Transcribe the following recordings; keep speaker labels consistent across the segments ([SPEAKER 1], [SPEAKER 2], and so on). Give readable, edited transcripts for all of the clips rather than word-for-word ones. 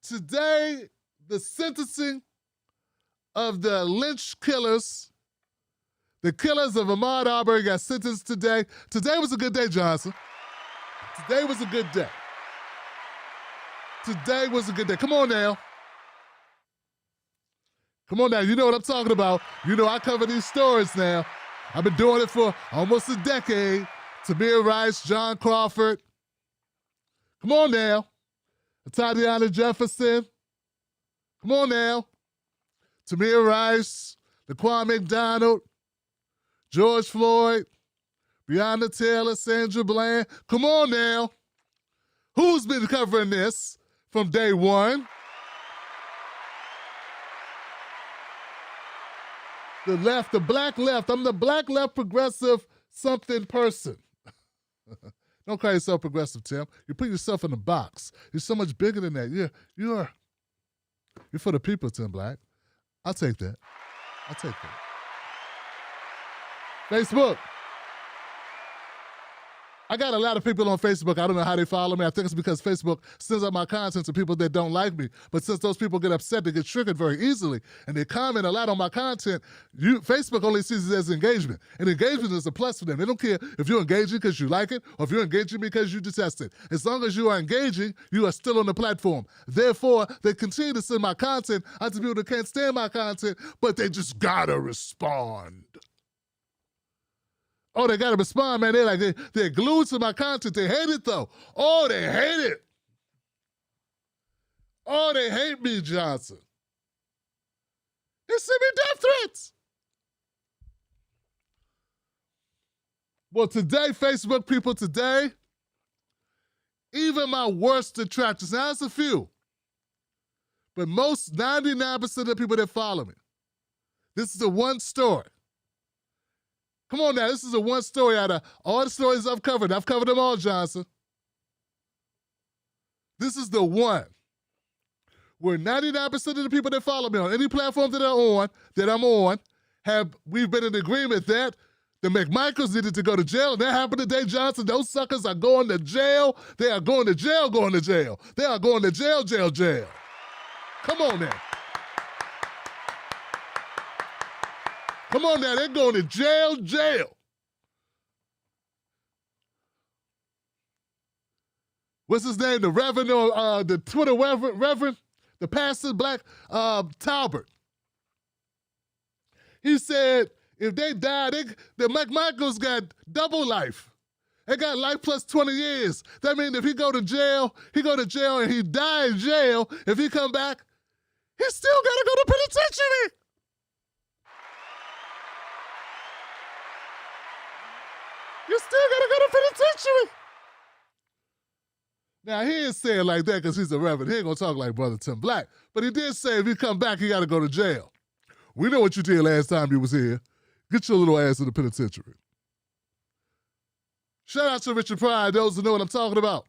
[SPEAKER 1] Today, the sentencing of the lynch killers, the killers of Ahmaud Arbery, got sentenced today. Today was a good day, Johnson. Today was a good day. Today was a good day. Come on now. Come on now. You know what I'm talking about. You know I cover these stories now. I've been doing it for almost a decade. Tamir Rice, John Crawford. Come on now. Tatiana Jefferson. Come on now. Tamir Rice, Laquan McDonald, George Floyd, Breonna Taylor, Sandra Bland. Come on now. Who's been covering this from day one? The left, the black left. I'm the black left progressive something person. Don't call yourself progressive, Tim. You put yourself in a box. You're so much bigger than that. You're for the people, Tim Black. I'll take that. I'll take that. Facebook. I got a lot of people on Facebook. I don't know how they follow me. I think it's because Facebook sends out my content to people that don't like me. But since those people get upset, they get triggered very easily, and they comment a lot on my content, Facebook only sees it as engagement. And engagement is a plus for them. They don't care if you're engaging because you like it or if you're engaging because you detest it. As long as you are engaging, you are still on the platform. Therefore, they continue to send my content out to people that can't stand my content, but they just gotta respond. Oh, they gotta respond, man. They're glued to my content. They hate it though. Oh, they hate it. Oh, they hate me, Johnson. They send me death threats. Well, today, Facebook people, today, even my worst detractors, now it's a few, but most 99% of the people that follow me, this is the one story. Come on now, this is a one story out of all the stories I've covered. I've covered them all, Johnson. This is the one where 99% of the people that follow me on any platform that I'm on, we've been in agreement that the McMichaels needed to go to jail, and that happened today, Johnson. Those suckers are going to jail. They are going to jail, going to jail. They are going to jail, jail, jail. Come on now. Come on now, they're going to jail, jail. What's his name? The Reverend, the Twitter Reverend, the pastor, Black Talbert. He said if they die, the McMichaels got double life. They got life plus 20 years. That means if he go to jail and he die in jail, if he come back, he still got to go to penitentiary. You still gotta go to penitentiary. Now, he ain't saying like that because he's a reverend. He ain't gonna talk like Brother Tim Black. But he did say if you come back, you gotta go to jail. We know what you did last time you was here. Get your little ass in the penitentiary. Shout out to Richard Pryor, those who know what I'm talking about.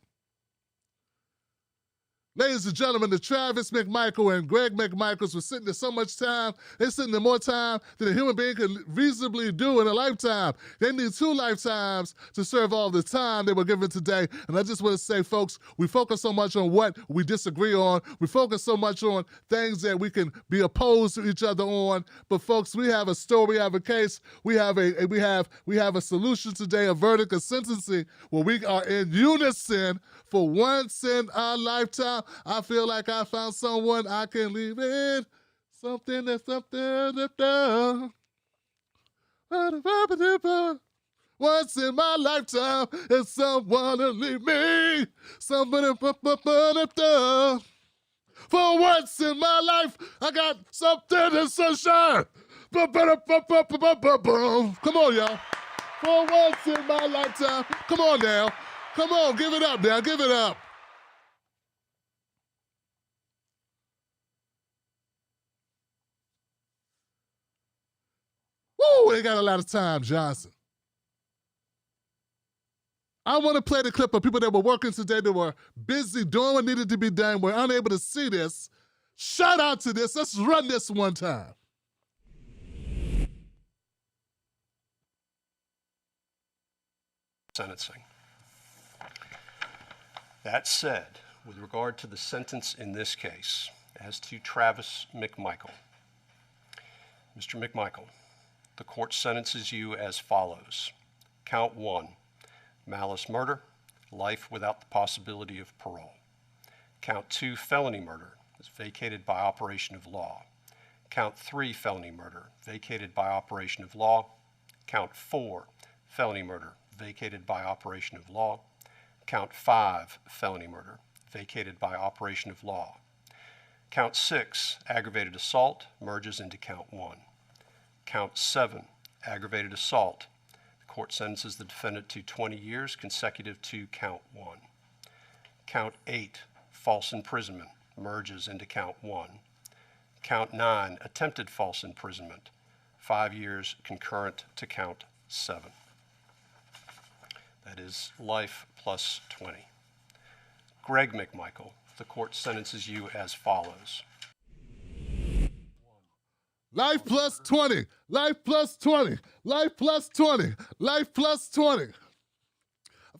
[SPEAKER 1] Ladies and gentlemen, the Travis McMichael and Greg McMichaels were sitting there so much time. They're sitting there more time than a human being could reasonably do in a lifetime. They need 2 lifetimes to serve all the time they were given today. And I just want to say, folks, we focus so much on what we disagree on. We focus so much on things that we can be opposed to each other on. But folks, we have a story, we have a case, we have a solution today, a verdict, a sentencing where we are in unison for once in our lifetime. I feel like I found someone I can leave in. Something that's done. Once in my lifetime, it's someone to leave me. Somebody done. For once in my life, I got something to sunshine. Come on, y'all. For once in my lifetime. Come on now. Come on, give it up now. Give it up. Woo, they got a lot of time, Johnson. I want to play the clip of people that were working today that were busy doing what needed to be done, were unable to see this. Shout out to this. Let's run this one time.
[SPEAKER 2] Sentencing. That said, with regard to the sentence in this case, as to Travis McMichael. Mr. McMichael, the court sentences you as follows. Count 1, malice murder, life without the possibility of parole. Count 2, felony murder, is vacated by operation of law. Count 3, felony murder, vacated by operation of law. Count 4, felony murder, vacated by operation of law. Count 5, felony murder, vacated by operation of law. Count 6, aggravated assault, merges into count 1. Count 7, aggravated assault. The court sentences the defendant to 20 years consecutive to count 1. Count 8, false imprisonment, merges into count 1. Count 9, attempted false imprisonment, 5 years concurrent to count 7. That is life plus 20. Greg McMichael, the court sentences you as follows.
[SPEAKER 1] Life plus 20, life plus 20, life plus 20, life plus 20. I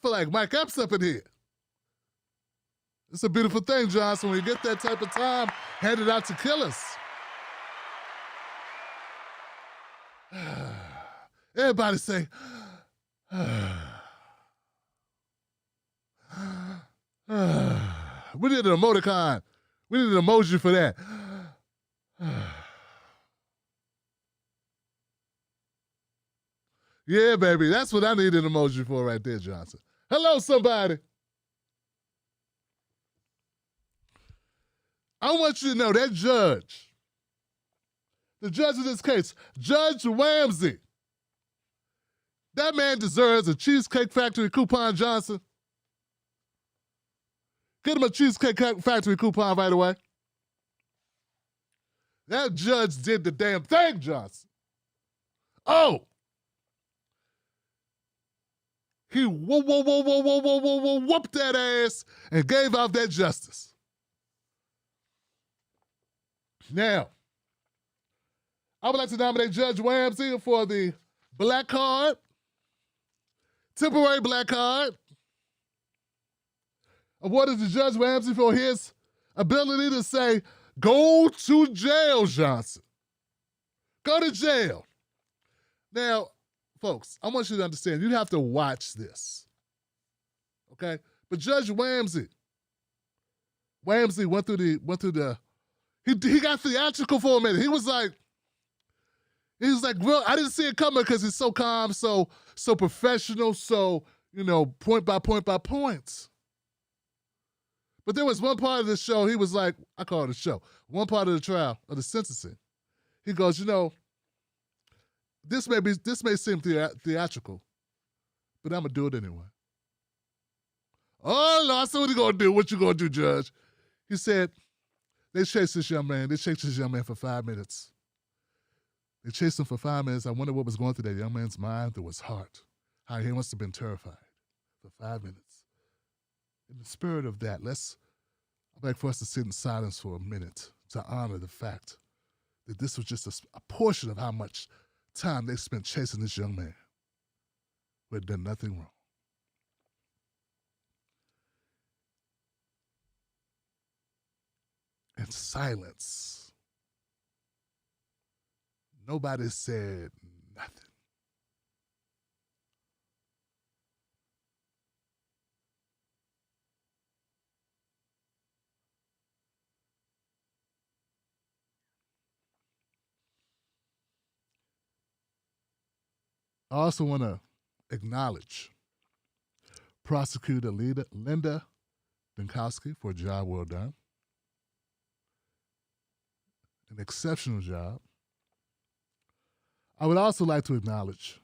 [SPEAKER 1] feel like Mike Epps up in here. It's a beautiful thing, Johnson, when you get that type of time handed out to killers. Everybody say, we need an emoticon. We need an emoji for that. Yeah, baby, that's what I need an emoji for right there, Johnson. Hello, somebody. I want you to know that judge, the judge in this case, Judge Ramsey, that man deserves a Cheesecake Factory coupon, Johnson. Get him a Cheesecake Factory coupon right away. That judge did the damn thing, Johnson. Oh! He whooped that ass and gave out that justice. Now, I would like to nominate Judge Ramsey for the black card, temporary black card, awarded to Judge Ramsey for his ability to say, go to jail, Johnson. Go to jail. Now, folks, I want you to understand, you have to watch this, okay? But Judge Ramsey went through the, he got theatrical for a minute. He was like, well, I didn't see it coming because he's so calm, so professional, so, point by point by points. But there was one part of the show, he was like, I call it a show, one part of the trial, of the sentencing. He goes, this may seem theatrical, but I'm going to do it anyway. Oh, Lord, so what you going to do? What you going to do, Judge? He said, they chased this young man. They chased this young man for 5 minutes. They chased him for 5 minutes. I wonder what was going through that young man's mind, through his heart, how he must have been terrified for 5 minutes. In the spirit of that, I'd like for us to sit in silence for a minute to honor the fact that this was just a portion of how much time they spent chasing this young man who had done nothing wrong. In silence, nobody said nothing. I also want to acknowledge Prosecutor Linda Binkowski for a job well done. An exceptional job. I would also like to acknowledge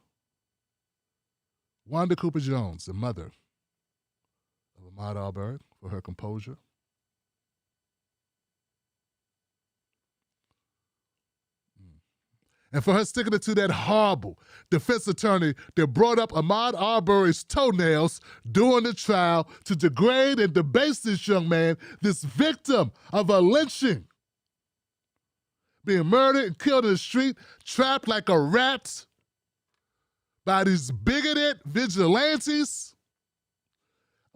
[SPEAKER 1] Wanda Cooper-Jones, the mother of Ahmaud Arbery, for her composure. And for her sticking it to that horrible defense attorney that brought up Ahmaud Arbery's toenails during the trial to degrade and debase this young man, this victim of a lynching, being murdered and killed in the street, trapped like a rat by these bigoted vigilantes.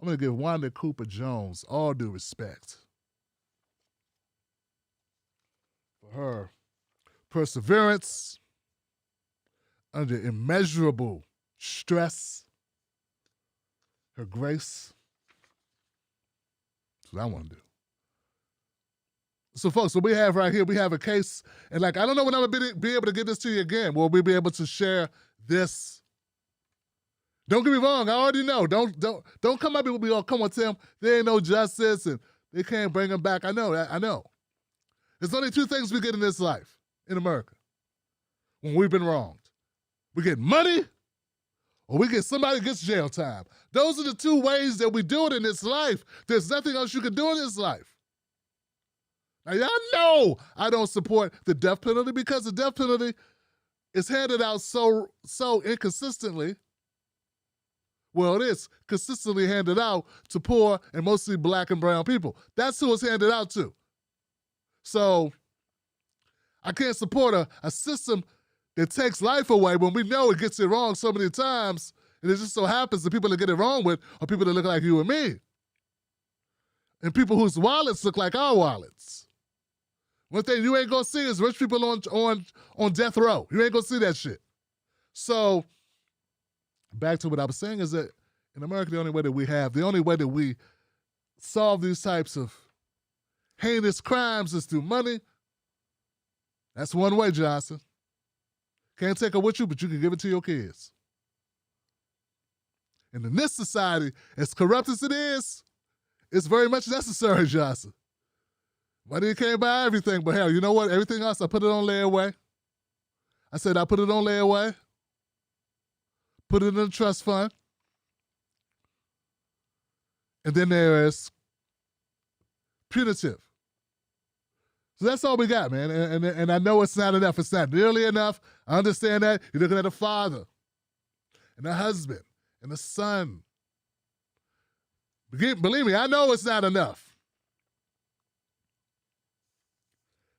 [SPEAKER 1] I I'm going to give Wanda Cooper Jones all due respect for her perseverance under immeasurable stress, her grace. That's what I want to do. So, folks, what we have right here, we have a case, and like, I don't know when I'm going to be able to get this to you again. Will we be able to share this? Don't get me wrong, I already know. Don't come up and be all, come on, Tim, there ain't no justice, and they can't bring them back. I know. There's only two things we get in this life, in America, when we've been wronged. We get money, or we get somebody who gets jail time. Those are the two ways that we do it in this life. There's nothing else you can do in this life. Now, y'all know I don't support the death penalty because the death penalty is handed out so inconsistently. Well, it is consistently handed out to poor and mostly black and brown people. That's who it's handed out to. So I can't support a system that takes life away when we know it gets it wrong so many times, and it just so happens the people that get it wrong with are people that look like you and me, and people whose wallets look like our wallets. One thing you ain't gonna see is rich people on death row. You ain't gonna see that shit. So, back to what I was saying is that in America, the only way that we solve these types of heinous crimes is through money. That's one way, Johnson. Can't take it with you, but you can give it to your kids. And in this society, as corrupt as it is, it's very much necessary, Johnson. Money can't buy everything, but hell, you know what? Everything else, I put it on layaway. I said I put it on layaway. Put it in a trust fund. And then there is punitive. So that's all we got, man. And I know it's not enough. It's not nearly enough. I understand that. You're looking at a father and a husband and a son. Believe me, I know it's not enough.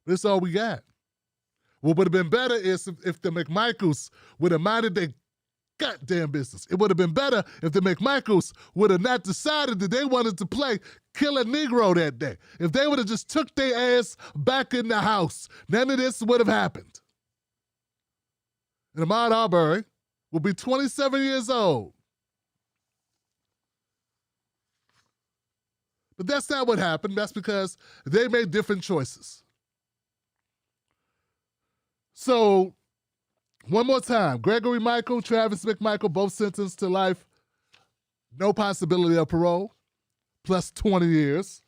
[SPEAKER 1] That's all we got. What would have been better is if the McMichaels would have minded their goddamn business. It would have been better if the McMichaels would have not decided that they wanted to play Kill a Negro that day. If they would have just took their ass back in the house, none of this would have happened. And Ahmaud Arbery will be 27 years old. But that's not what happened. That's because they made different choices. So, one more time, Gregory Michael, Travis McMichael, both sentenced to life, no possibility of parole, plus 20 years.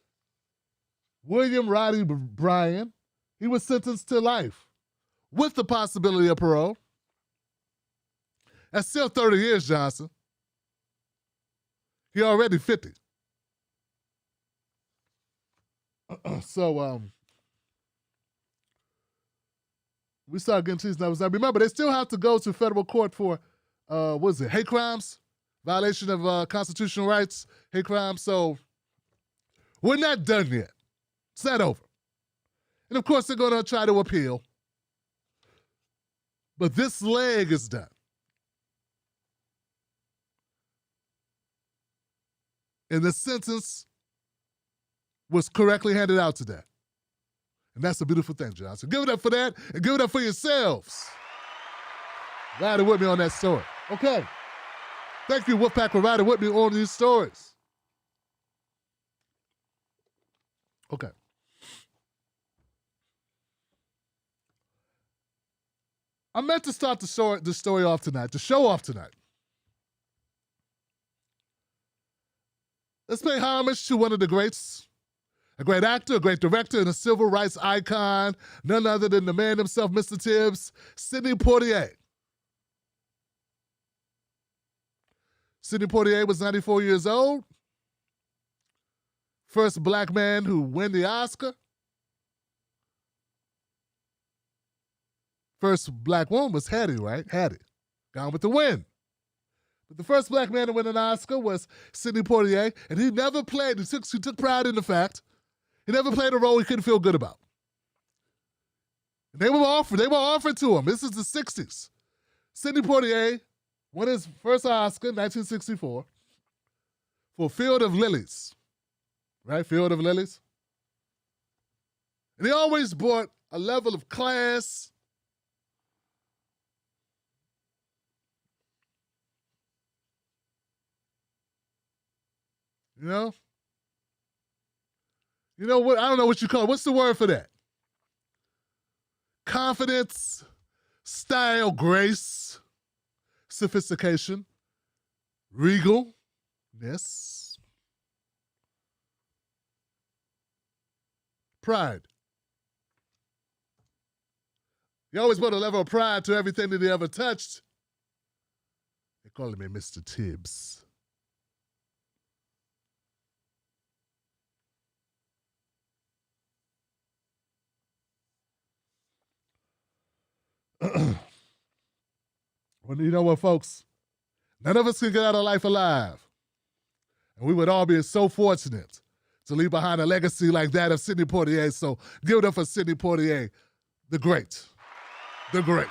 [SPEAKER 1] William Roddy Bryans, he was sentenced to life with the possibility of parole. That's still 30 years, Johnson. He already 50. So, we start getting to these numbers. Now, remember, they still have to go to federal court for, hate crimes, violation of constitutional rights, hate crimes. So we're not done yet. It's not over. And, of course, they're going to try to appeal. But this leg is done. And the sentence was correctly handed out today. And that's a beautiful thing, Johnson. Give it up for that, and give it up for yourselves. Riding with me on that story. Okay. Thank you, Wolfpack, for riding with me on these stories. Okay. I meant to start the story off tonight, the show off tonight. Let's pay homage to one of the greats. A great actor, a great director, and a civil rights icon, none other than the man himself, Mr. Tibbs, Sidney Poitier. Sidney Poitier was 94 years old. First black man who won the Oscar. First black woman was Hattie, right? Hattie. Gone with the Wind. But the first black man to win an Oscar was Sidney Poitier, and he never played, he took pride in the fact he never played a role he couldn't feel good about. And they were offered to him. This is the 60s. Sidney Poitier won his first Oscar in 1964 for Field of Lilies, right? Field of Lilies. And he always brought a level of class, you know? You know what? I don't know what you call it. What's the word for that? Confidence, style, grace, sophistication, regalness, pride. He always brought a level of pride to everything that he ever touched. They call him Mr. Tibbs. Well, you know what, folks? None of us can get out of life alive. And we would all be so fortunate to leave behind a legacy like that of Sidney Poitier. So give it up for Sidney Poitier, the great. The great.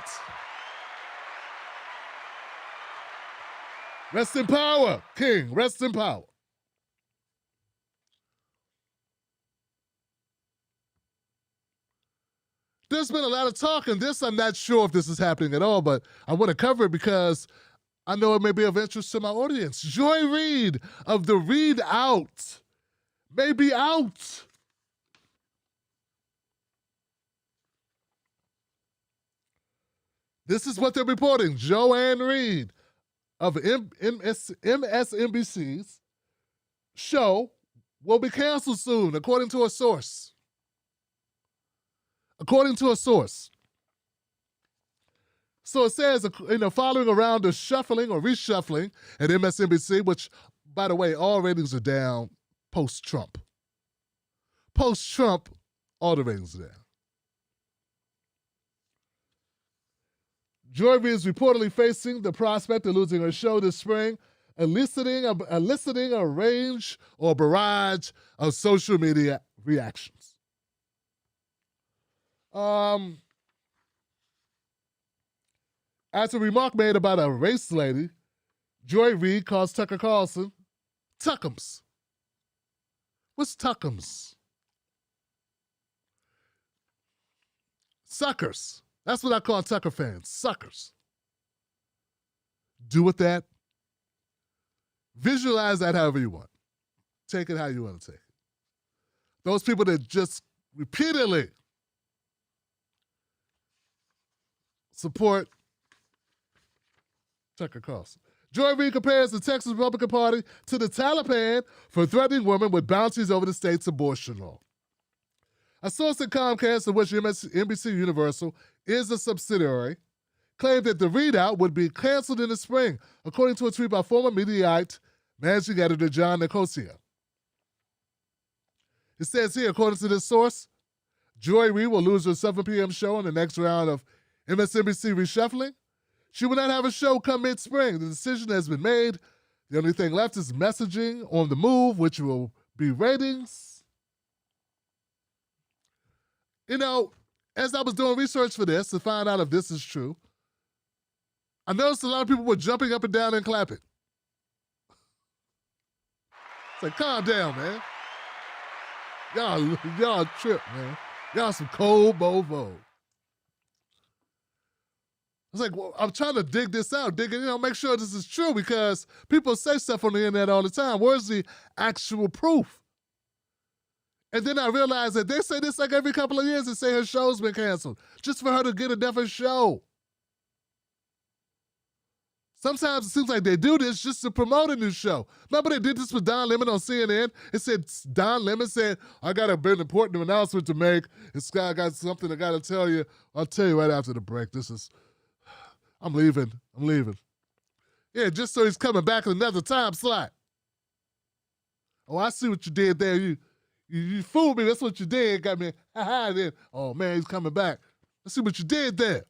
[SPEAKER 1] Rest in power, King. Rest in power. There's been a lot of talk, and this, I'm not sure if this is happening at all, but I want to cover it because I know it may be of interest to my audience. Joy Reid of the Reid Out may be out. This is what they're reporting. Joanne Reid of MSNBC's show will be canceled soon, according to a source. According to a source. So it says, following around the shuffling or reshuffling at MSNBC, which, by the way, all ratings are down post-Trump. Post-Trump, all the ratings are down. Joy Reid is reportedly facing the prospect of losing her show this spring, eliciting a range or barrage of social media reactions. As a remark made about a race lady, Joy Reid calls Tucker Carlson Tuckums. What's Tuckums? Suckers. That's what I call Tucker fans, suckers. Do with that. Visualize that however you want. Take it how you want to take it. Those people that just repeatedly support Tucker Carlson. Joy Reid compares the Texas Republican Party to the Taliban for threatening women with bounties over the state's abortion law. A source at Comcast, of which NBC Universal is a subsidiary, claimed that the Reid Out would be canceled in the spring, according to a tweet by former Mediaite managing editor John Nicosia. It says here, according to this source, Joy Reid will lose her 7 p.m. show in the next round of MSNBC reshuffling. She will not have a show come mid-spring. The decision has been made. The only thing left is messaging on the move, which will be ratings. You know, as I was doing research for this to find out if this is true, I noticed a lot of people were jumping up and down and clapping. It's like, calm down, man. Y'all trip, man. Y'all some cold bofo. I was like, well, I'm trying to dig this out, make sure this is true because people say stuff on the internet all the time. Where's the actual proof? And then I realized that they say this like every couple of years and say her show's been canceled just for her to get a different show. Sometimes it seems like they do this just to promote a new show. Remember they did this with Don Lemon on CNN? It said, Don Lemon said, I got a very important announcement to make. I got something I got to tell you. I'll tell you right after the break. I'm leaving. Yeah, just so he's coming back in another time slot. Oh, I see what you did there. You fooled me. That's what you did. Got me. Then. Oh, man, he's coming back. Let's see what you did there.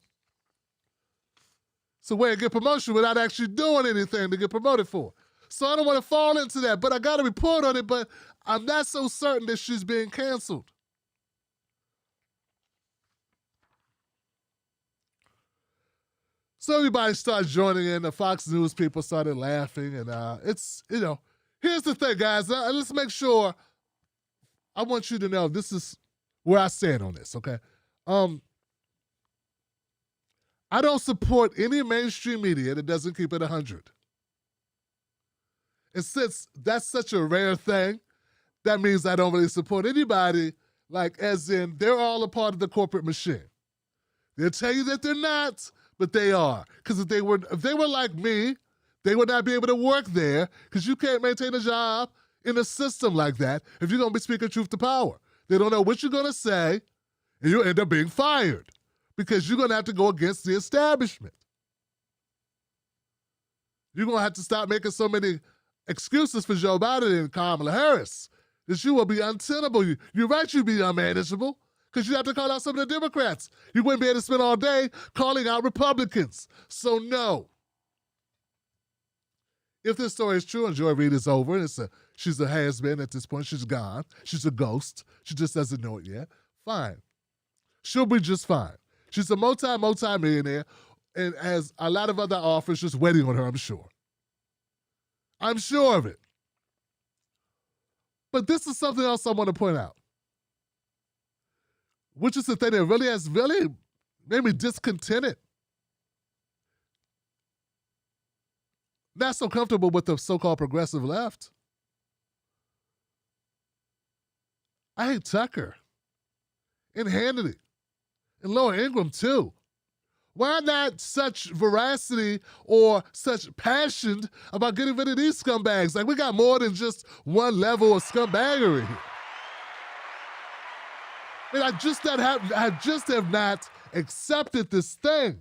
[SPEAKER 1] It's a way to get promotion without actually doing anything to get promoted for. So I don't want to fall into that, but I got a report on it, but I'm not so certain that she's being canceled. So everybody started joining in. The Fox News people started laughing, and it's Here's the thing, guys. Let's make sure. I want you to know this is where I stand on this, okay? I don't support any mainstream media that doesn't keep it 100. And since that's such a rare thing, that means I don't really support anybody, like as in they're all a part of the corporate machine. They'll tell you that they're not, but they are. Because if they were like me, they would not be able to work there because you can't maintain a job in a system like that if you're going to be speaking truth to power. They don't know what you're going to say, and you'll end up being fired because you're going to have to go against the establishment. You're going to have to stop making so many excuses for Joe Biden and Kamala Harris that you will be untenable. You're right, you'd be unmanageable because you have to call out some of the Democrats. You wouldn't be able to spend all day calling out Republicans. So no. If this story is true and Joy Reid is over and she's a has-been at this point, she's gone, she's a ghost, she just doesn't know it yet, fine. She'll be just fine. She's a multi-millionaire and has a lot of other offers just waiting on her, I'm sure. I'm sure of it. But this is something else I want to point out, which is the thing that really has made me discontented. Not so comfortable with the so-called progressive left. I hate Tucker and Hannity and Laura Ingraham too. Why not such veracity or such passion about getting rid of these scumbags? Like, we got more than just one level of scumbaggery here. I mean, I just have not accepted this thing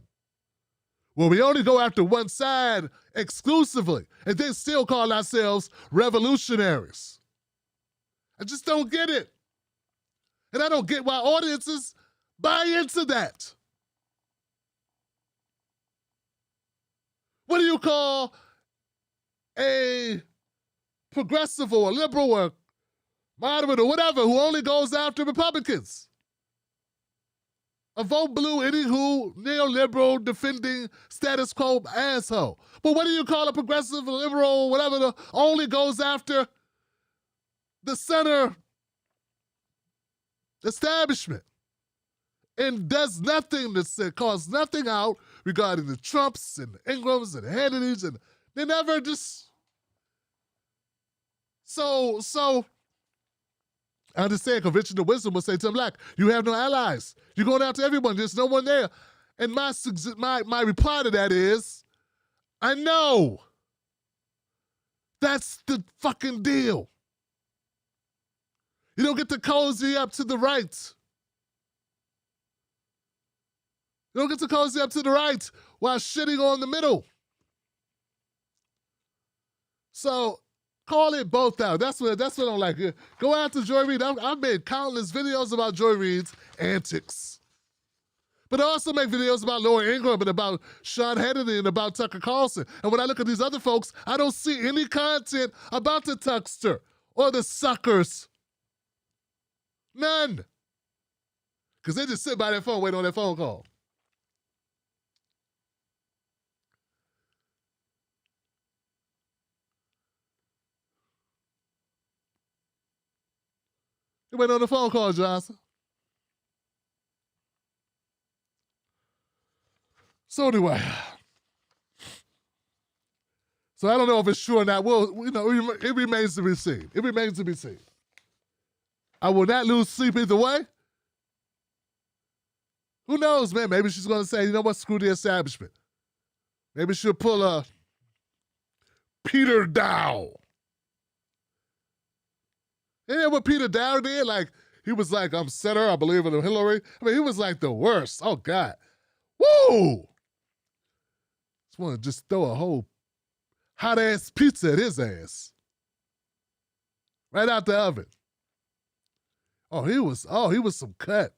[SPEAKER 1] where we only go after one side exclusively and then still call ourselves revolutionaries. I just don't get it. And I don't get why audiences buy into that. What do you call a progressive or a liberal or moderate or whatever who only goes after Republicans? A vote blue, anywho, neoliberal, defending status quo asshole. But what do you call a progressive, liberal, or whatever, that only goes after the center establishment and does nothing to calls nothing out regarding the Trumps and the Ingrams and the Hannitys, and they never just. So I understand conventional wisdom will say to him, like, you have no allies. You're going out to everyone. There's no one there. And my reply to that is, I know. That's the fucking deal. You don't get to cozy up to the right. You don't get to cozy up to the right while shitting on the middle. So call it both out. That's what I don't like. Go after Joy Reid. I've made countless videos about Joy Reid's antics. But I also make videos about Laura Ingraham and about Sean Hannity and about Tucker Carlson. And when I look at these other folks, I don't see any content about the Tuckster or the suckers. None. Because they just sit by their phone waiting on their phone call. You waiting on the phone call, Johnson. So anyway, so I don't know if it's true or not. Well, it remains to be seen. It remains to be seen. I will not lose sleep either way. Who knows, man? Maybe she's going to say, you know what, screw the establishment. Maybe she'll pull a Peter Dow. You know what Peter Dow did? Like, he was like, I'm center, I believe in Hillary. I mean, he was like the worst. Oh, God. Woo! Just want to just throw a whole hot-ass pizza at his ass. Right out the oven. Oh, he was some cut.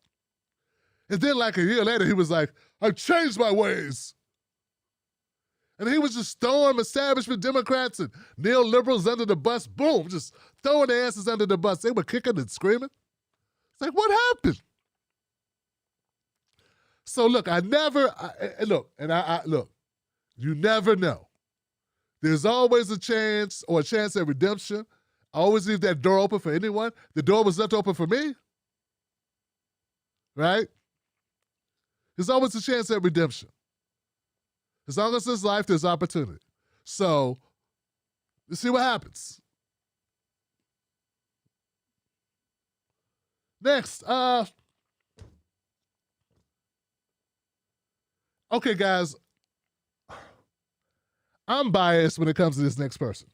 [SPEAKER 1] And then like a year later, he was like, I've changed my ways. And he was just throwing establishment Democrats and neoliberals under the bus. Boom, just throwing their asses under the bus. They were kicking and screaming. It's like, what happened? So look, look, you never know. There's always a chance at redemption. I always leave that door open for anyone. The door was left open for me, right? There's always a chance at redemption. As long as there's life, there's opportunity. So, let's see what happens. Next, okay, guys, I'm biased when it comes to this next person.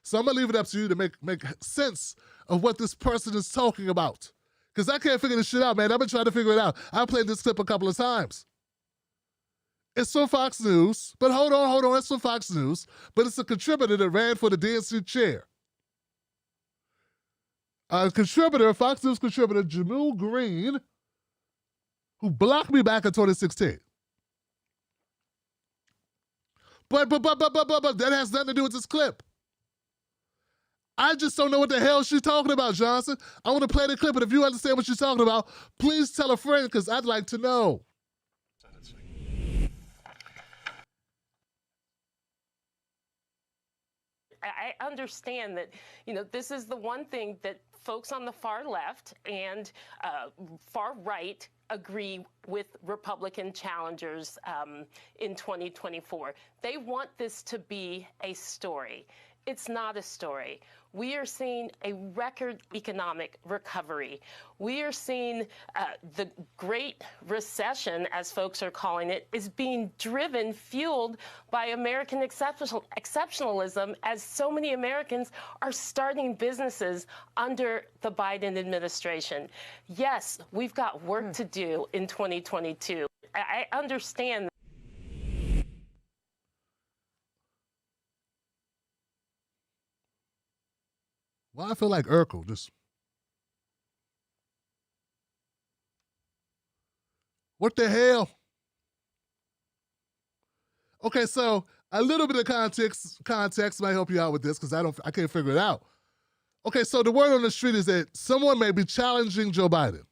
[SPEAKER 1] So I'm going to leave it up to you to make sense of what this person is talking about. Because I can't figure this shit out, man. I've been trying to figure it out. I played this clip a couple of times. It's from Fox News, but hold on. It's from Fox News, but it's a contributor that ran for the DNC chair. Fox News contributor, Ahmaud Arbery, who blocked me back in 2016. But that has nothing to do with this clip. I just don't know what the hell she's talking about, Johnson. I want to play the clip, but if you understand what she's talking about, please tell a friend, because I'd like to know.
[SPEAKER 3] I understand that, this is the one thing that folks on the far left and far right agree with Republican challengers in 2024. They want this to be a story. It's not a story. We are seeing a record economic recovery. We are seeing the Great Recession, as folks are calling it, is being driven, fueled by American exceptionalism, as so many Americans are starting businesses under the Biden administration. Yes, we've got work to do in 2022. I understand.
[SPEAKER 1] Well, I feel like Urkel, just... What the hell? Okay, so a little bit of context might help you out with this, because I can't figure it out. Okay, so the word on the street is that someone may be challenging Joe Biden.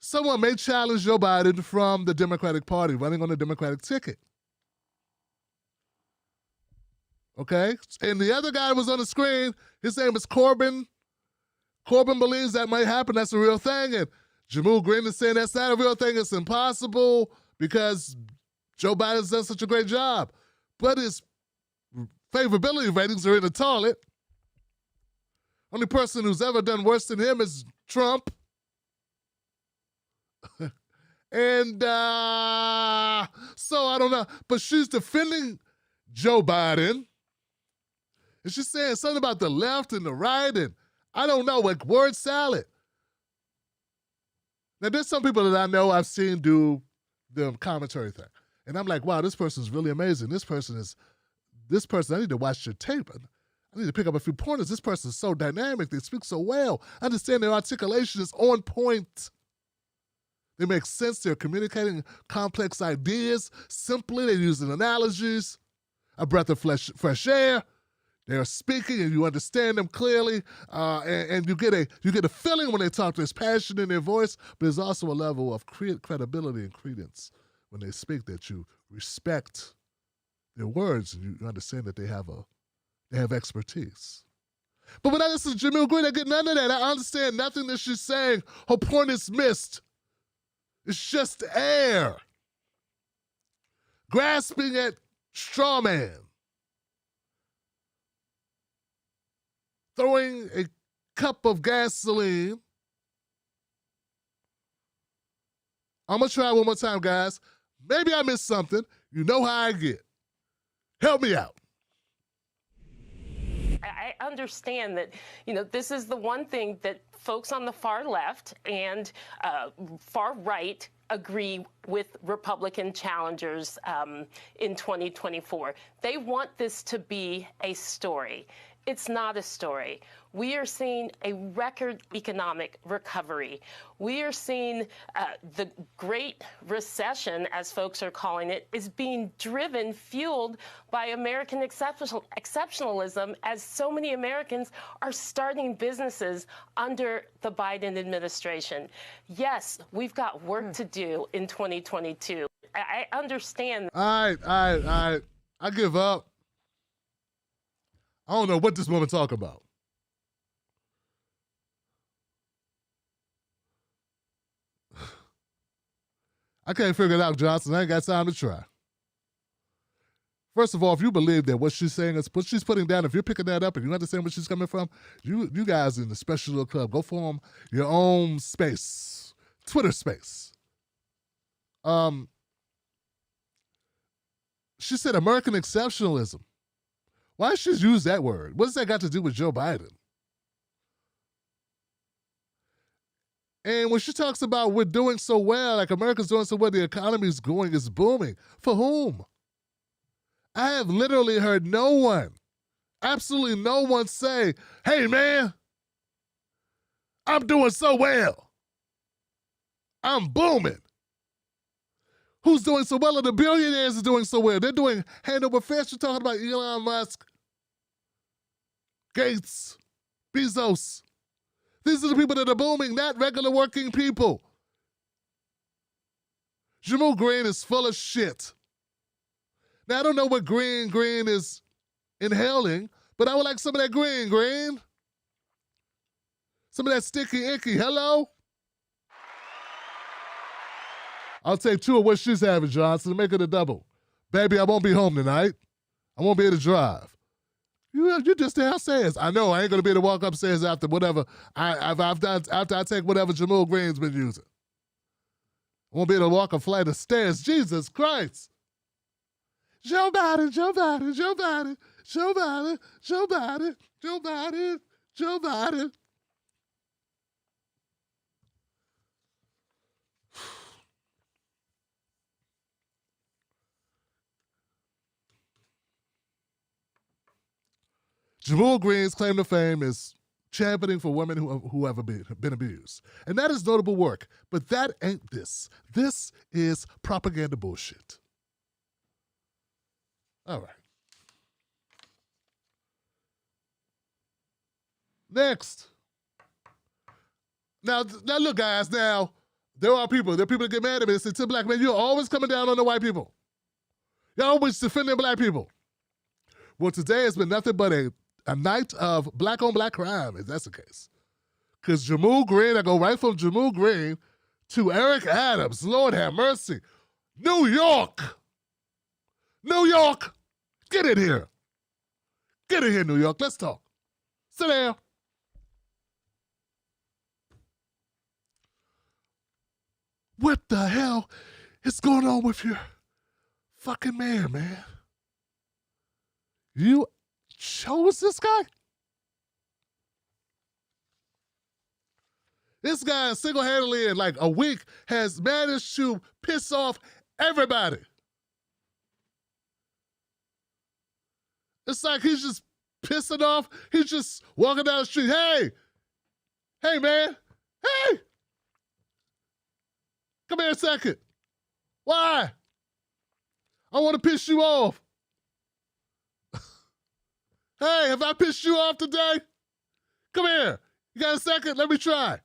[SPEAKER 1] Someone may challenge Joe Biden from the Democratic Party, running on the Democratic ticket. Okay? And the other guy was on the screen, his name is Corbin. Corbin believes that might happen, that's a real thing. And Ahmaud Arbery is saying that's not a real thing, it's impossible because Joe Biden's done such a great job. But his favorability ratings are in the toilet. Only person who's ever done worse than him is Trump. And so I don't know. But she's defending Joe Biden. And she's saying something about the left and the right, and I don't know, like word salad. Now, there's some people that I know I've seen do the commentary thing. And I'm like, wow, this person's really amazing. This person, I need to watch your tape. I need to pick up a few pointers. This person is so dynamic. They speak so well. I understand their articulation is on point. They make sense. They're communicating complex ideas simply. They're using analogies, a breath of fresh air. They're speaking and you understand them clearly, and you get a feeling when they talk. There's passion in their voice, but there's also a level of credibility and credence when they speak that you respect their words and you understand that they have expertise. But when I listen to Ahmaud Arbery, I get none of that. I understand nothing that she's saying. Her point is missed. It's just air. Grasping at straw man. Throwing a cup of gasoline. I'm going to try one more time, guys. Maybe I missed something. You know how I get. Help me out.
[SPEAKER 3] I understand that, this is the one thing that folks on the far left and far right agree with Republican challengers in 2024. They want this to be a story. It's not a story. We are seeing a record economic recovery. We are seeing the Great Recession, as folks are calling it, is being driven, fueled by American exceptionalism, as so many Americans are starting businesses under the Biden administration. Yes, we've got work to do in 2022. I understand.
[SPEAKER 1] All right. I give up. I don't know what this woman talking about. I can't figure it out, Johnson. I ain't got time to try. First of all, if you believe that what she's saying is what she's putting down, if you're picking that up and you understand where she's coming from, you guys in the special little club, go form your own space, Twitter space. She said American exceptionalism. Why should she use that word? What does that got to do with Joe Biden? And when she talks about we're doing so well, like America's doing so well, the economy is going, it's booming. For whom? I have literally heard no one, absolutely no one say, hey man, I'm doing so well. I'm booming. Who's doing so well? The billionaires are doing so well. They're doing hand over fist. You're talking about Elon Musk, Gates, Bezos. These are the people that are booming, not regular working people. Jamal Green is full of shit. Now, I don't know what green is inhaling, but I would like some of that green. Some of that sticky icky. Hello? I'll take 2 of what she's having, Johnson, and make it a double. Baby, I won't be home tonight. I won't be able to drive. You just downstairs. I know I ain't gonna be able to walk upstairs after whatever after I take whatever Jamal Green's been using. I won't be able to walk a flight of stairs. Jesus Christ. Joe Biden. Jamal Green's claim to fame is championing for women who have been abused. And that is notable work, but that ain't this. This is propaganda bullshit. All right. Next. Now look, guys, there are people that get mad at me and say, to black men, you're always coming down on the white people. You're always defending black people. Well, today has been nothing but a night of black-on-black crime, if that's the case. Because Jamal Green, I go right from Jamal Green to Eric Adams. Lord have mercy. New York, get in here. Get in here, New York. Let's talk. Sit down. What the hell is going on with your fucking man? You chose this guy? This guy single-handedly in like a week has managed to piss off everybody. It's like he's just pissing off. He's just walking down the street. Hey, man. Hey. Come here a second. Why? I want to piss you off. Hey, have I pissed you off today? Come here. You got a second? Let me try.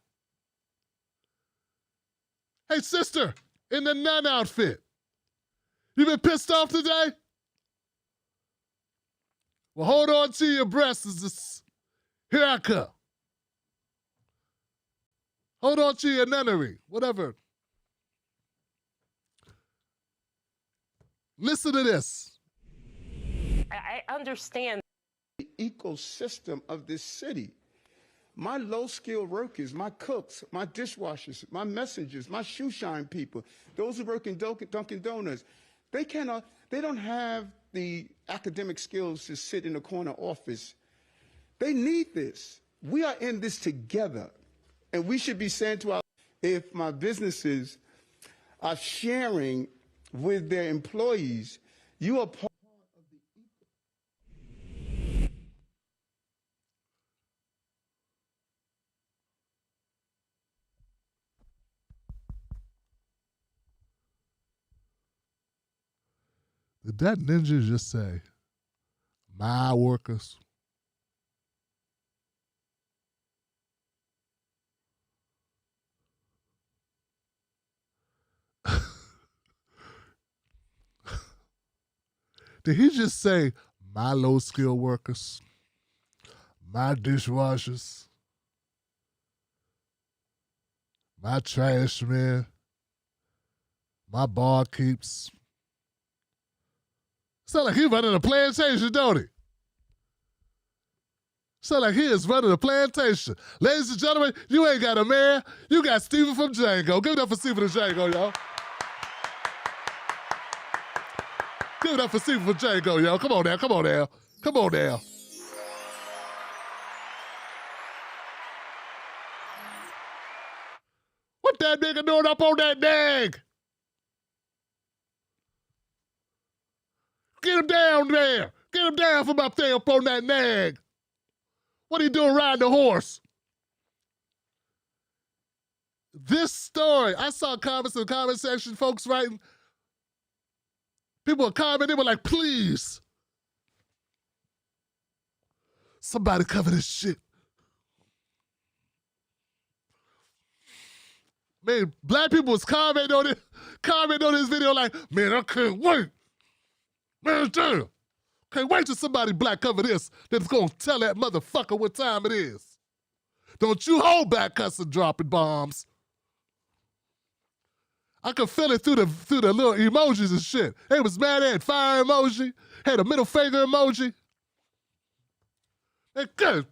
[SPEAKER 1] Hey, sister, in the nun outfit. You been pissed off today? Well, hold on to your breasts. Here I come. Hold on to your nunnery, whatever. Listen to this.
[SPEAKER 3] I understand.
[SPEAKER 4] The ecosystem of this city. My low-skilled workers, my cooks, my dishwashers, my messengers, my shoe shine people, those who work in Dunkin' Donuts, they don't have the academic skills to sit in a corner office. They need this. We are in this together. And we should be saying to our, if my businesses are sharing with their employees, you are part of the
[SPEAKER 1] Did that ninja just say, my workers? Did he just say, my low-skilled workers? my dishwashers, my trash men, my barkeeps. Sound like he running a plantation, don't he? Sound like he is running a plantation. Ladies and gentlemen, you ain't got a man. You got Stephen from Django. Give it up for Stephen from Django, y'all. Give it up for Stephen from Django, y'all. Come on now, come on now. Come on now. What that nigga doing up on that nag? Get him down there. Get him down from up there up on that nag. What are you doing riding the horse? This story, I saw comments in the comment section, folks writing. People were commenting, they were like, please. Somebody cover this shit. Man, black people was commenting on this video like, man, I can't wait. Man, damn. Can't wait till somebody black cover this that's gonna tell that motherfucker what time it is. Don't you hold back cussing dropping bombs. I could feel it through the little emojis and shit. They was mad at fire emoji, had a middle finger emoji. They good.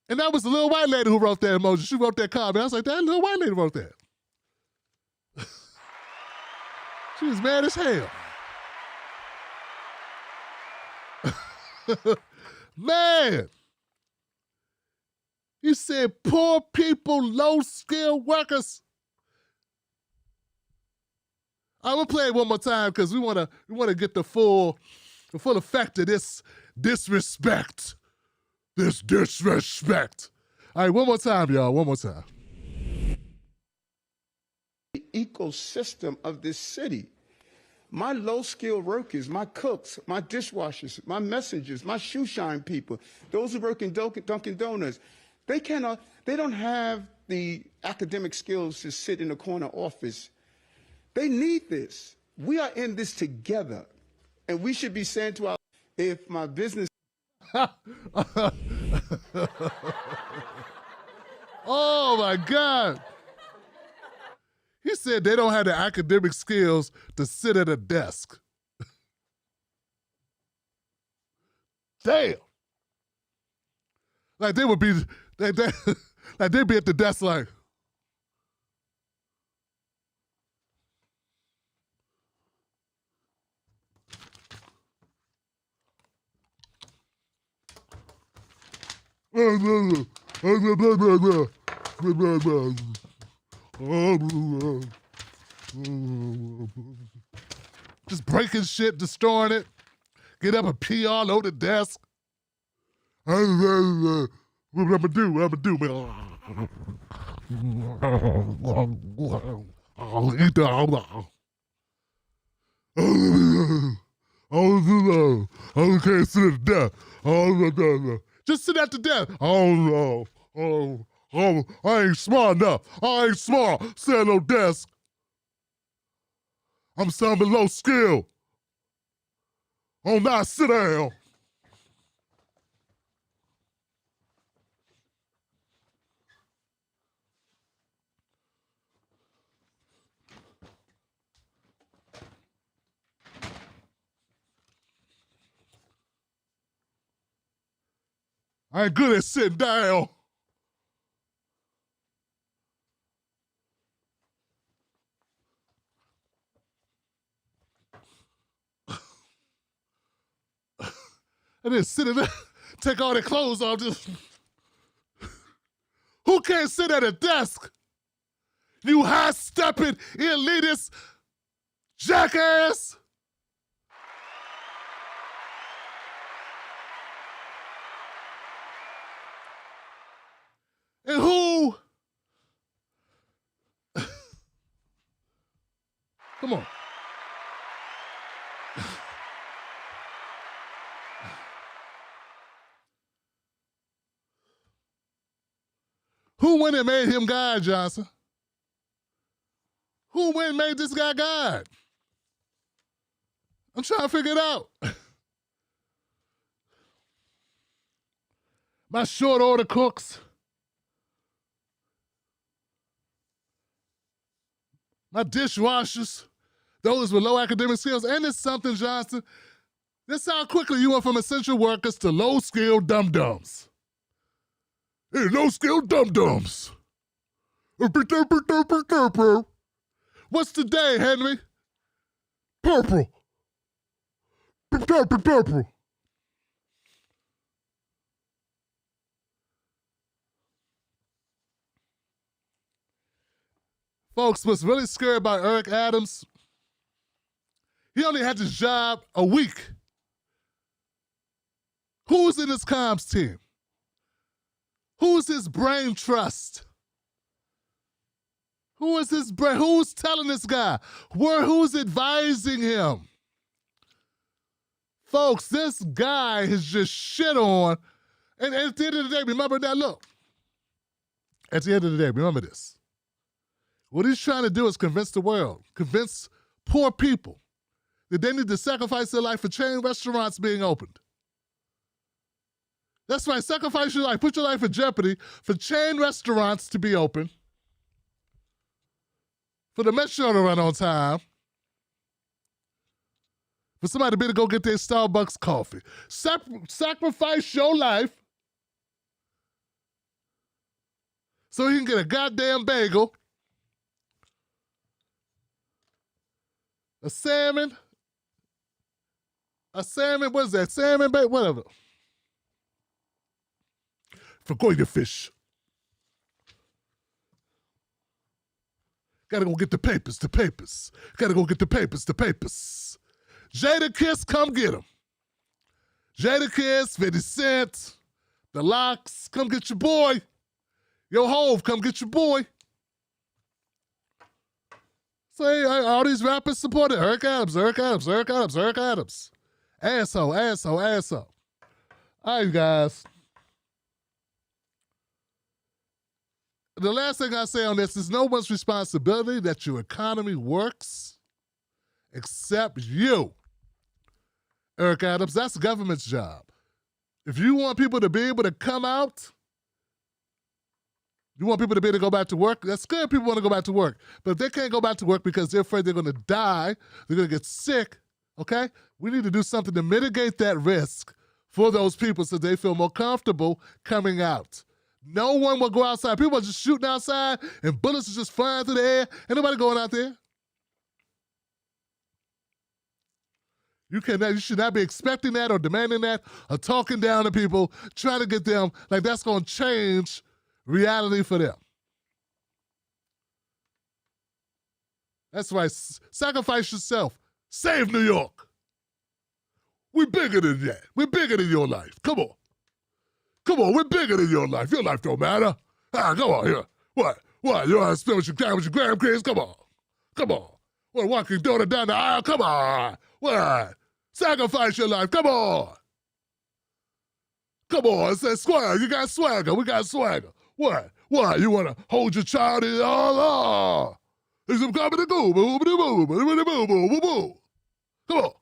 [SPEAKER 1] And that was the little white lady who wrote that emoji. She wrote that comment. I was like, that little white lady wrote that. She was mad as hell. Man, you said poor people, low-skilled workers. I'm gonna play it one more time because we wanna get the full effect of this disrespect. This disrespect. All right, one more time, y'all. One more time.
[SPEAKER 4] The ecosystem of this city. My low-skilled workers, my cooks, my dishwashers, my messengers, my shoe shine people, those who work in Dunkin' Donuts, they don't have the academic skills to sit in a corner office. They need this. We are in this together. And we should be saying to our, if my business.
[SPEAKER 1] Oh my God. He said they don't have the academic skills to sit at a desk. Damn. Like they would be, like they'd be at the desk like. Just breaking shit, destroying it. Get up and pee all over the desk. What I'm gonna do, man. Eat that. I can't sit at the desk. Just sit at the desk. I ain't smart enough. I ain't smart. Sit at no desk. I'm something low skill. Oh, now sit down. I ain't good at sitting down. And then sit there, take all their clothes off. Just who can't sit at a desk? You high-stepping, elitist jackass. And who? Come on. Who went and made him God, Johnson? Who went and made this guy God? I'm trying to figure it out. my short order cooks, my dishwashers, those with low academic skills, and it's something, Johnson. This is how quickly you went from essential workers to low-skilled dum-dums. Hey, low-skilled dum-dums. What's today, Henry? Purple. Purple. Folks, what's really scary about Eric Adams, he only had this job a week. Who's in his comms team? Who's his brain trust? Who is his brain? Who's telling this guy? Who's advising him? Folks, this guy is just shit on. And at the end of the day, remember that, look. At the end of the day, remember this. What he's trying to do is convince the world, convince poor people that they need to sacrifice their life for chain restaurants being opened. That's right, sacrifice your life, put your life in jeopardy for chain restaurants to be open, for the metro to run on time, for somebody to be able to go get their Starbucks coffee. Sacrifice your life so he can get a goddamn bagel, a salmon, what is that? Salmon, whatever. Forget your fish. Gotta go get the papers. Gotta go get the papers. Jadakiss, come get them. Jadakiss, 50 Cent, The Locks, come get your boy. Yo, Hove, come get your boy. So hey, all these rappers supported Eric Adams. Asshole. All right, you guys. The last thing I say on this is no one's responsibility that your economy works except you. Eric Adams, that's the government's job. If you want people to be able to come out, you want people to be able to go back to work, that's good. People want to go back to work. But if they can't go back to work because they're afraid they're going to die, they're going to get sick, okay? We need to do something to mitigate that risk for those people so they feel more comfortable coming out. No one will go outside. People are just shooting outside and bullets are just flying through the air. Ain't nobody going out there. You should not be expecting that or demanding that or talking down to people, trying to get them, like that's going to change reality for them. That's right. Sacrifice yourself. Save New York. We're bigger than that. We're bigger than your life. Come on. We're bigger than your life. Your life don't matter. Come on here. What? You want to spend with your grandkids? Come on. What, walk your daughter down the aisle? Come on. What? Sacrifice your life. Come on. It's that swagger. You got swagger. We got swagger. What? You want to hold your child in? Oh. It's some coming to go. Come on.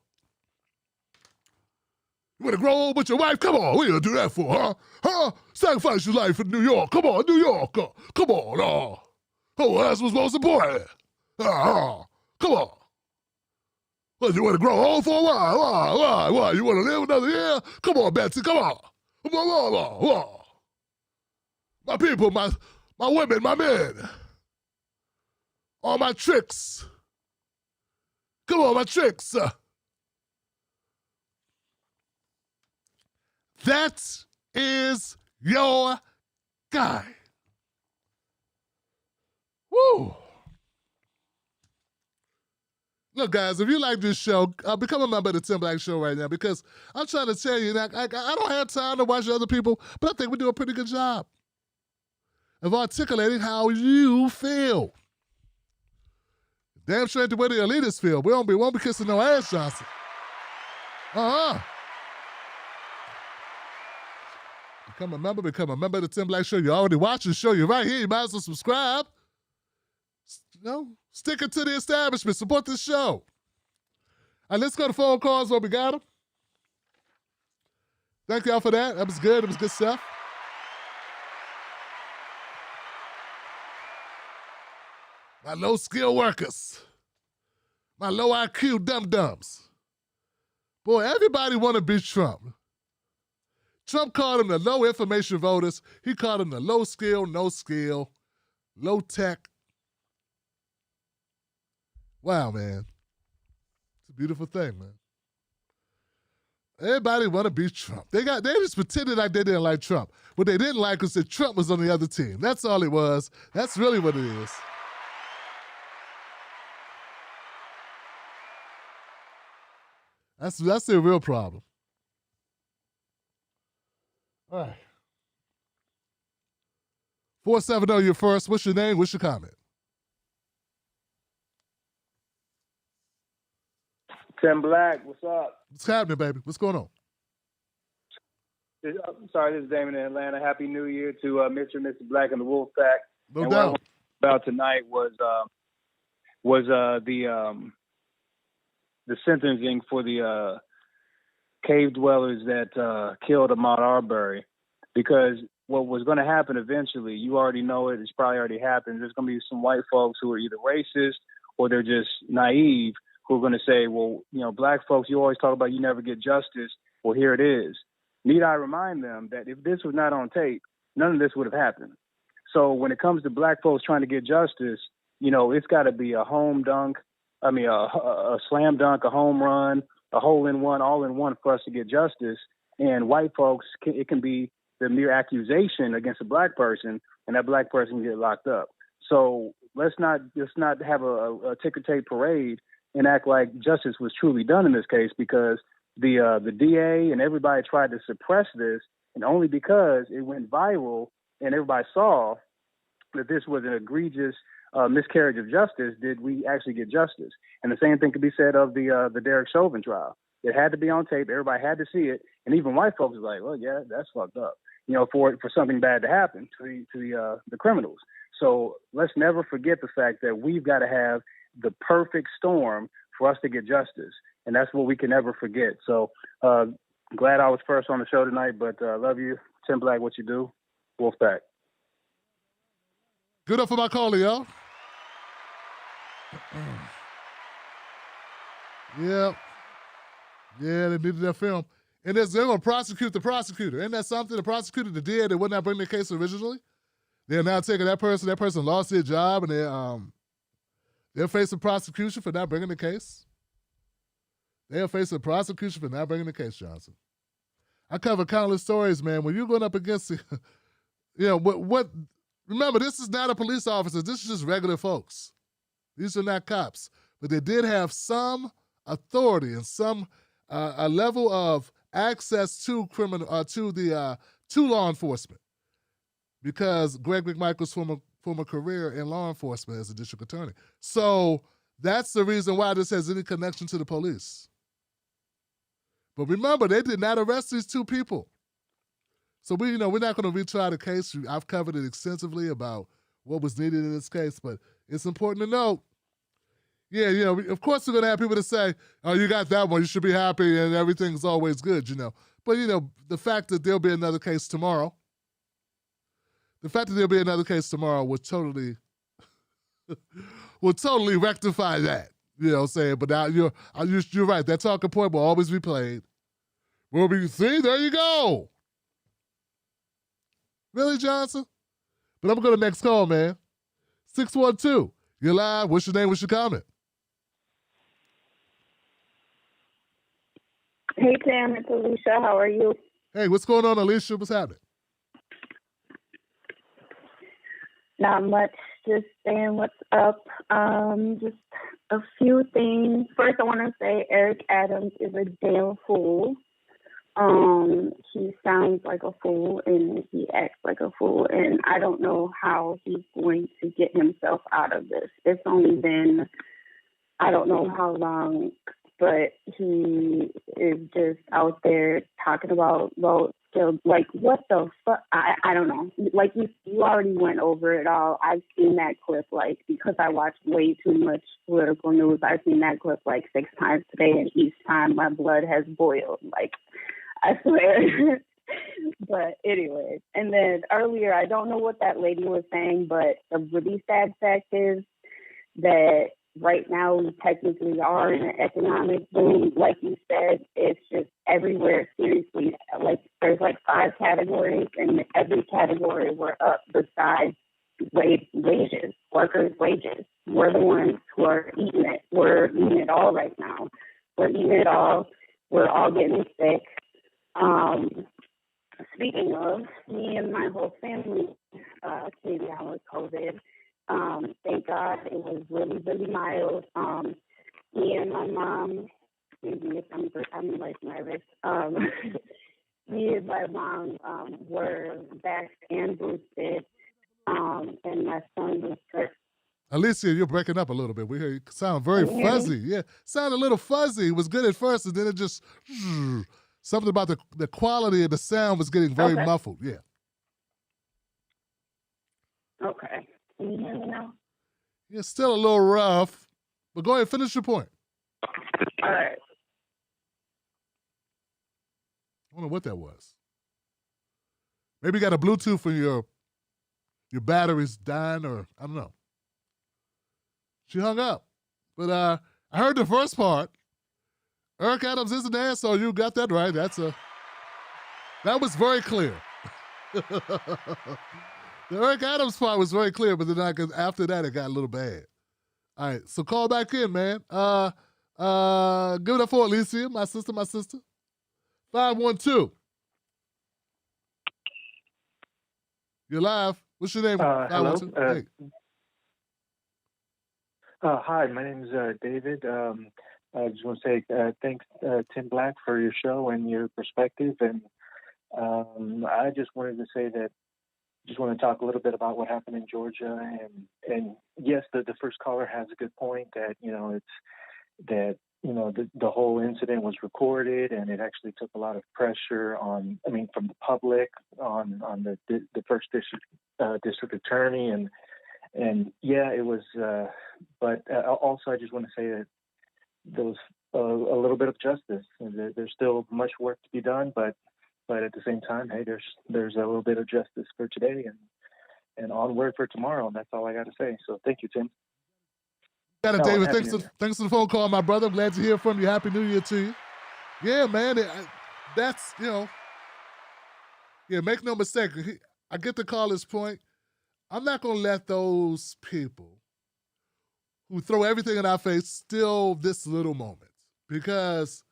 [SPEAKER 1] You want to grow old with your wife? Come on. What are you going to do that for, huh? Sacrifice your life in New York. Come on, New York. Come on. Oh, that's what's most important. Come on. What, you want to grow old for a while? Why? You want to live another year? Come on, Betsy. Come on. My people, my women, my men. All my tricks. Come on, my tricks. That is your guy. Woo. Look, guys, if you like this show, become a member of the Tim Black Show right now because I'm trying to tell you, I don't have time to watch other people, but I think we do a pretty good job of articulating how you feel. Damn sure ain't the way the elitists feel. We won't be kissing no ass, Johnson. Become a member of the Tim Black Show. You already watching the show. You're right here. You might as well subscribe. Stick it to the establishment. Support this show. All right, let's go to phone calls where we got them. Thank y'all for that. That was good. It was good stuff. my low-skill workers, my low IQ dum-dums. Boy, everybody want to be Trump. Trump called them the low information voters. He called them the low skill, no skill, low tech. Wow, man. It's a beautiful thing, man. Everybody want to be Trump. They just pretended like they didn't like Trump. What they didn't like was that Trump was on the other team. That's all it was. That's really what it is. That's the real problem. All right. 470, you're first. What's your name? What's your comment?
[SPEAKER 5] Tim Black, what's up?
[SPEAKER 1] What's happening, baby? What's going on?
[SPEAKER 5] This is Damon in Atlanta. Happy New Year to Mr. and Mrs. Black and the Wolf Pack.
[SPEAKER 1] No
[SPEAKER 5] and
[SPEAKER 1] doubt.
[SPEAKER 5] What I want to talk about tonight was the sentencing for the cave dwellers that killed Ahmaud Arbery, because what was going to happen eventually, you already know it, it's probably already happened. There's going to be some white folks who are either racist or they're just naive, who are going to say, well, you know, black folks, you always talk about you never get justice. Well, here it is. Need I remind them that if this was not on tape, none of this would have happened. So when it comes to black folks trying to get justice, you know, it's got to be a slam dunk, a home run, a hole-in-one, all-in-one for us to get justice. And white folks, it can be the mere accusation against a black person, and that black person can get locked up. So let's not have a ticker tape parade and act like justice was truly done in this case, because the DA and everybody tried to suppress this, and only because it went viral and everybody saw that this was an egregious miscarriage of justice did we actually get justice. And the same thing could be said of the Derek Chauvin trial. It had to be on tape. Everybody had to see it, and even white folks was like, "Well, yeah, that's fucked up." You know, for something bad to happen to the criminals. So let's never forget the fact that we've got to have the perfect storm for us to get justice, and that's what we can never forget. So glad I was first on the show tonight, but love you, Tim Black. What you do, Wolfpack.
[SPEAKER 1] Good up for my caller, y'all. Yeah, they needed that film. And they're going to prosecute the prosecutor. Isn't that something? The prosecutor, the DA, they would not bring the case originally. They're now taking that person. That person lost their job, and they're facing prosecution for not bringing the case. They're facing prosecution for not bringing the case, Johnson. I cover countless stories, man. When you're going up against, what? Remember, this is not a police officer. This is just regular folks. These are not cops, but they did have some authority and some a level of access to law enforcement, because Greg McMichael's former career in law enforcement as a district attorney. So that's the reason why this has any connection to the police. But remember, they did not arrest these two people. So we're not going to retry the case. I've covered it extensively about what was needed in this case, but it's important to note. Yeah, of course we're going to have people that say, "Oh, you got that one, you should be happy and everything's always good," But, the fact that there'll be another case tomorrow, will totally rectify that. You know what I'm saying? But now you're right. That talking point will always be played. Well, see, there you go. Really, Johnson? But I'm going to go to the next call, man. 612. You're live. What's your name? What's your comment?
[SPEAKER 6] Hey, Tim. It's Alicia. How are you?
[SPEAKER 1] Hey, what's going on, Alicia? What's happening?
[SPEAKER 6] Not much. Just saying what's up. Just a few things. First, I want to say Eric Adams is a damn fool. He sounds like a fool and he acts like a fool, and I don't know how he's going to get himself out of this. It's only been, I don't know how long, but he is just out there talking about skills. Like, what the fuck? I don't know. Like, you already went over it all. I've seen that clip, because I watch way too much political news. I've seen that clip 6 times today, and each time my blood has boiled. I swear. But anyway, and then earlier, I don't know what that lady was saying, but the really sad fact is that right now we technically are in an economic boom. Like you said, it's just everywhere, seriously. Like there's like 5 categories, and every category we're up besides wages, workers' wages. We're the ones who are eating it. We're eating it all right now. We're eating it all. We're all getting sick. Speaking of, me and my whole family came down with COVID. Thank God it was really, really mild. Me and my mom, maybe if I'm like nervous. Me and my mom were vaxxed and boosted, and my son was first.
[SPEAKER 1] Alicia, you're breaking up a little bit. We hear you sound very fuzzy. Yeah, sound a little fuzzy. It was good at first, and then it just something about the quality of the sound was getting very muffled. Yeah.
[SPEAKER 6] Okay. Can you hear me now?
[SPEAKER 1] Yeah, still a little rough, but go ahead, finish your point.
[SPEAKER 6] All right.
[SPEAKER 1] I don't know what that was. Maybe you got a Bluetooth for your battery's dying, or I don't know. She hung up. But I heard the first part. Eric Adams isn't there, so you got that right. That was very clear. The Eric Adams part was very clear, but then after that, it got a little bad. All right, so call back in, man. Give it up for Alicia, my sister. 512. You're live. What's your name?
[SPEAKER 7] Hello.
[SPEAKER 1] Hey.
[SPEAKER 7] Hi, my name is David. I just want to say thanks, Tim Black, for your show and your perspective. And I just wanted to say that just want to talk a little bit about what happened in Georgia. And yes, the first caller has a good point that, the whole incident was recorded, and it actually took a lot of pressure from the public on the first district attorney. And yeah, it was, but also I just want to say that there was a little bit of justice. There's still much work to be done, but at the same time, hey, there's a little bit of justice for today and onward for tomorrow. And that's all I got to say. So thank you, Tim.
[SPEAKER 1] Got it, David. Thanks for the phone call, my brother. I'm glad to hear from you. Happy New Year to you. Yeah, man. That's, make no mistake. I get the caller's point. I'm not going to let those people who throw everything in our face steal this little moment, because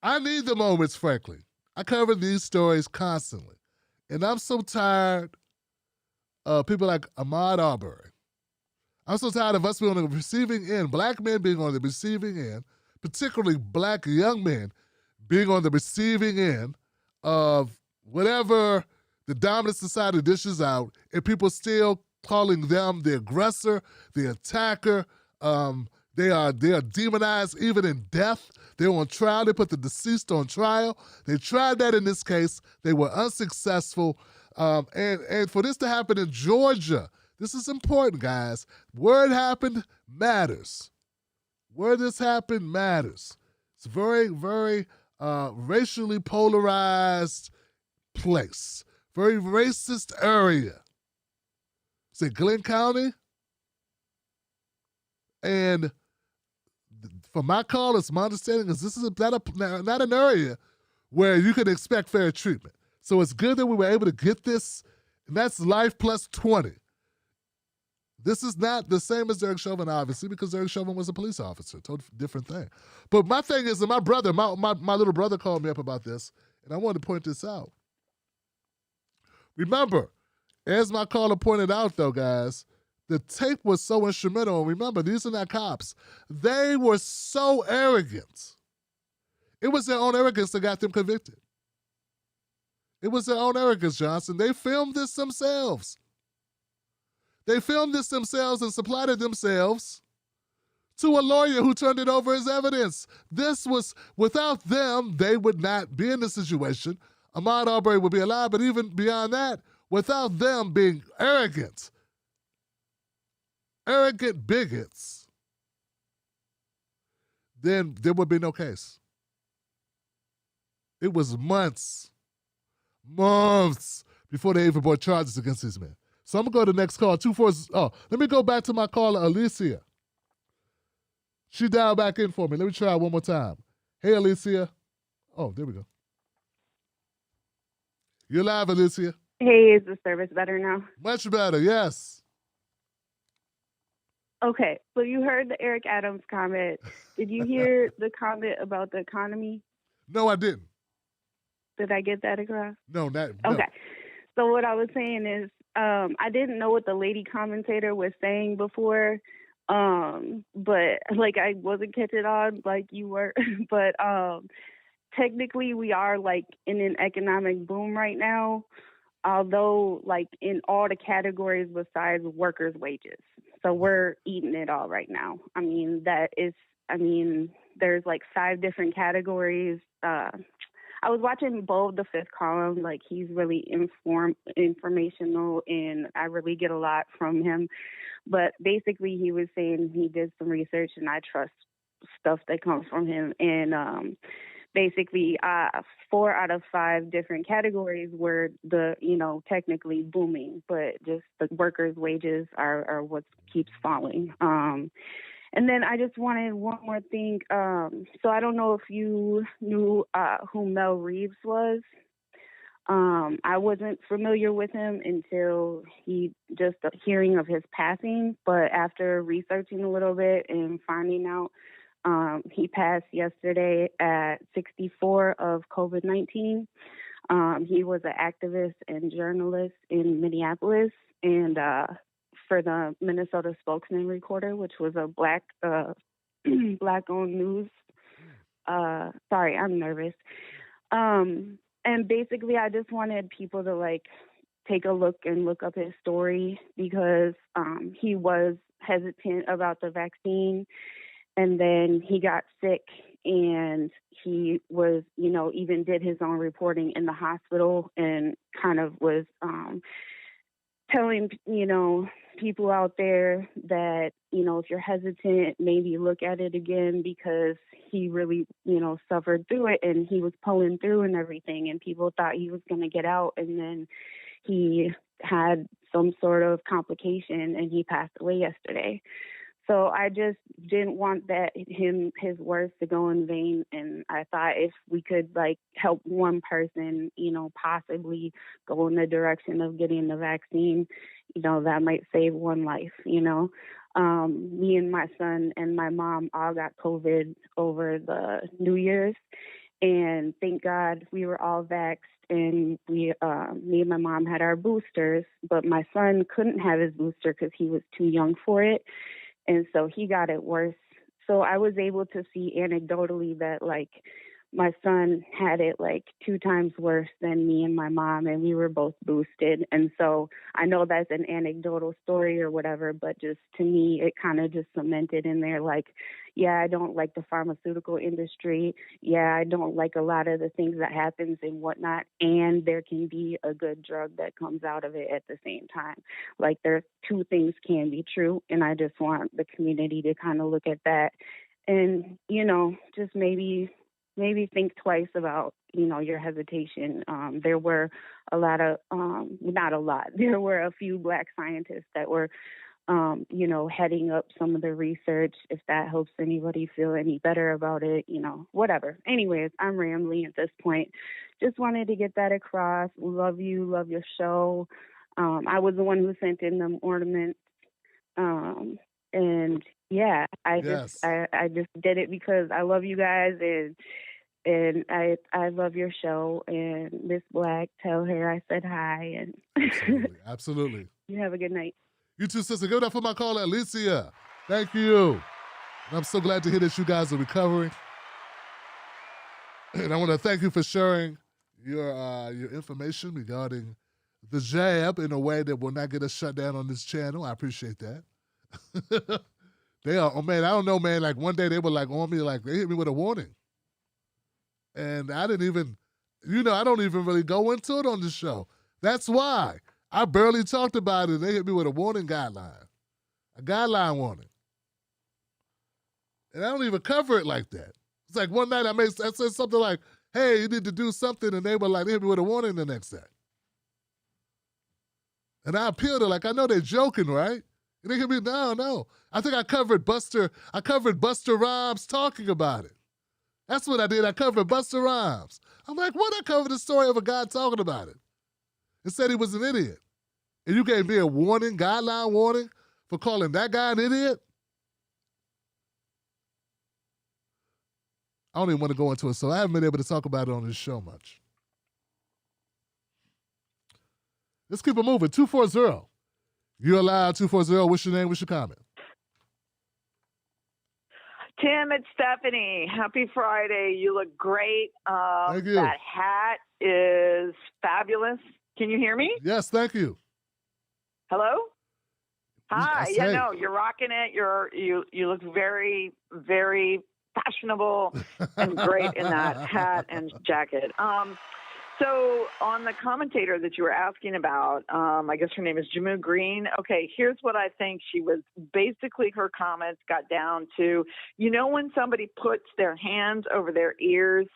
[SPEAKER 1] I need the moments, frankly. I cover these stories constantly, and I'm so tired of people like Ahmaud Arbery. I'm so tired of us being on the receiving end, black men being on the receiving end, particularly black young men being on the receiving end of whatever the dominant society dishes out, and people still calling them the aggressor, the attacker. They are demonized even in death. They're on trial. They put the deceased on trial. They tried that in this case. They were unsuccessful. And for this to happen in Georgia, this is important, guys. Where it happened matters. Where this happened matters. It's a very, very racially polarized place. Very racist area. Is it Glenn County? And from my call, it's my understanding is this is not an area where you can expect fair treatment. So it's good that we were able to get this, and that's life plus 20. This is not the same as Derek Chauvin, obviously, because Derek Chauvin was a police officer, totally different thing. But my thing is that my brother, my little brother called me up about this, and I wanted to point this out. Remember, as my caller pointed out, though, guys, the tape was so instrumental. And remember, these are not cops. They were so arrogant. It was their own arrogance that got them convicted. It was their own arrogance, Johnson. They filmed this themselves. They filmed this themselves and supplied it themselves to a lawyer who turned it over as evidence. This was, without them, they would not be in this situation. Ahmaud Arbery would be alive, but even beyond that, without them being arrogant bigots, then there would be no case. It was months before they even brought charges against these men. So I'm going to go to the next call, 240. Oh, let me go back to my caller, Alicia. She dialed back in for me. Let me try it one more time. Hey, Alicia. Oh, there we go. You're live, Alicia.
[SPEAKER 6] Hey, is the service better now?
[SPEAKER 1] Much better, yes.
[SPEAKER 6] Okay, so you heard the Eric Adams comment. Did you hear the comment about the economy?
[SPEAKER 1] No, I didn't.
[SPEAKER 6] Did I get that across?
[SPEAKER 1] No.
[SPEAKER 6] Okay. So what I was saying is, I didn't know what the lady commentator was saying before, but like I wasn't catching on like you were. But technically, we are like in an economic boom right now, although like in all the categories besides workers' wages. So we're eating it all right now. I mean, there's like 5 different categories. I was watching Bo the Fifth Column. Like, he's really informational, and I really get a lot from him. But basically, he was saying he did some research, and I trust stuff that comes from him. And basically, 4 out of 5 different categories were technically booming, but just the workers' wages are what keeps falling. And then I just wanted one more thing. So I don't know if you knew who Mel Reeves was. I wasn't familiar with him until just a hearing of his passing. But after researching a little bit and finding out, he passed yesterday at 64 of COVID-19. He was an activist and journalist in Minneapolis, and for the Minnesota Spokesman Recorder, which was a black-owned news. Sorry, I'm nervous. And basically, I just wanted people to like take a look up his story, because he was hesitant about the vaccine, and then he got sick, and he was, even did his own reporting in the hospital, and kind of was telling, people out there that, if you're hesitant, maybe look at it again, because he really, suffered through it, and he was pulling through and everything, and people thought he was going to get out, and then he had some sort of complication, and he passed away yesterday. So I just didn't want his words to go in vain. And I thought if we could like help one person, possibly go in the direction of getting the vaccine, that might save one life, Me and my son and my mom all got COVID over the New Year's. And thank God we were all vaxxed, and me and my mom had our boosters, but my son couldn't have his booster because he was too young for it. And so he got it worse. So I was able to see anecdotally that like my son had it like 2 times worse than me and my mom, and we were both boosted. And so I know that's an anecdotal story or whatever, but just to me, it kind of just cemented in there like, yeah, I don't like the pharmaceutical industry. Yeah, I don't like a lot of the things that happens and whatnot. And there can be a good drug that comes out of it at the same time. Like, there's 2 things can be true. And I just want the community to kind of look at that and, just maybe think twice about, your hesitation. There were a lot of, not a lot, there were a few Black scientists that were, heading up some of the research, if that helps anybody feel any better about it, whatever. Anyways, I'm rambling at this point. Just wanted to get that across. Love you, love your show. I was the one who sent in them ornaments. And yeah, I just did it because I love you guys, and I love your show. And Miss Black, tell her I said hi. And
[SPEAKER 1] Absolutely.
[SPEAKER 6] You have a good night.
[SPEAKER 1] You too, sister. Give it up for my caller, Alicia. Thank you. And I'm so glad to hear that you guys are recovering. And I want to thank you for sharing your information regarding the jab in a way that will not get us shut down on this channel. I appreciate that. They are, oh man, I don't know, man. Like one day they were like on me, like they hit me with a warning. And I didn't even, I don't even really go into it on the show. That's why. I barely talked about it. They hit me with a warning guideline. A guideline warning. And I don't even cover it like that. It's like one night I said something like, hey, you need to do something, and they were like, they hit me with a warning the next day. And I appealed it like, I know they're joking, right? And they can be, no. I think I covered Buster Rhymes talking about it. That's what I did. I covered Buster Rhymes. I'm like, what? I covered the story of a guy talking about it. It said he was an idiot. And you gave me a warning, guideline warning, for calling that guy an idiot? I don't even want to go into it, so I haven't been able to talk about it on this show much. Let's keep it moving. 240. You're allowed. 240. What's your name? What's your comment?
[SPEAKER 8] Tim, it's Stephanie. Happy Friday. You look great.
[SPEAKER 1] Thank you.
[SPEAKER 8] That hat is fabulous. Can you hear me?
[SPEAKER 1] Yes, thank you.
[SPEAKER 8] Hello? Hi.
[SPEAKER 1] Yes,
[SPEAKER 8] Yeah,
[SPEAKER 1] hey.
[SPEAKER 8] no, you're rocking it. You look very, very fashionable and great in that hat and jacket. So on the commentator that you were asking about, I guess her name is Jamu Green. Okay, here's what I think she was. Basically, her comments got down to, when somebody puts their hands over their ears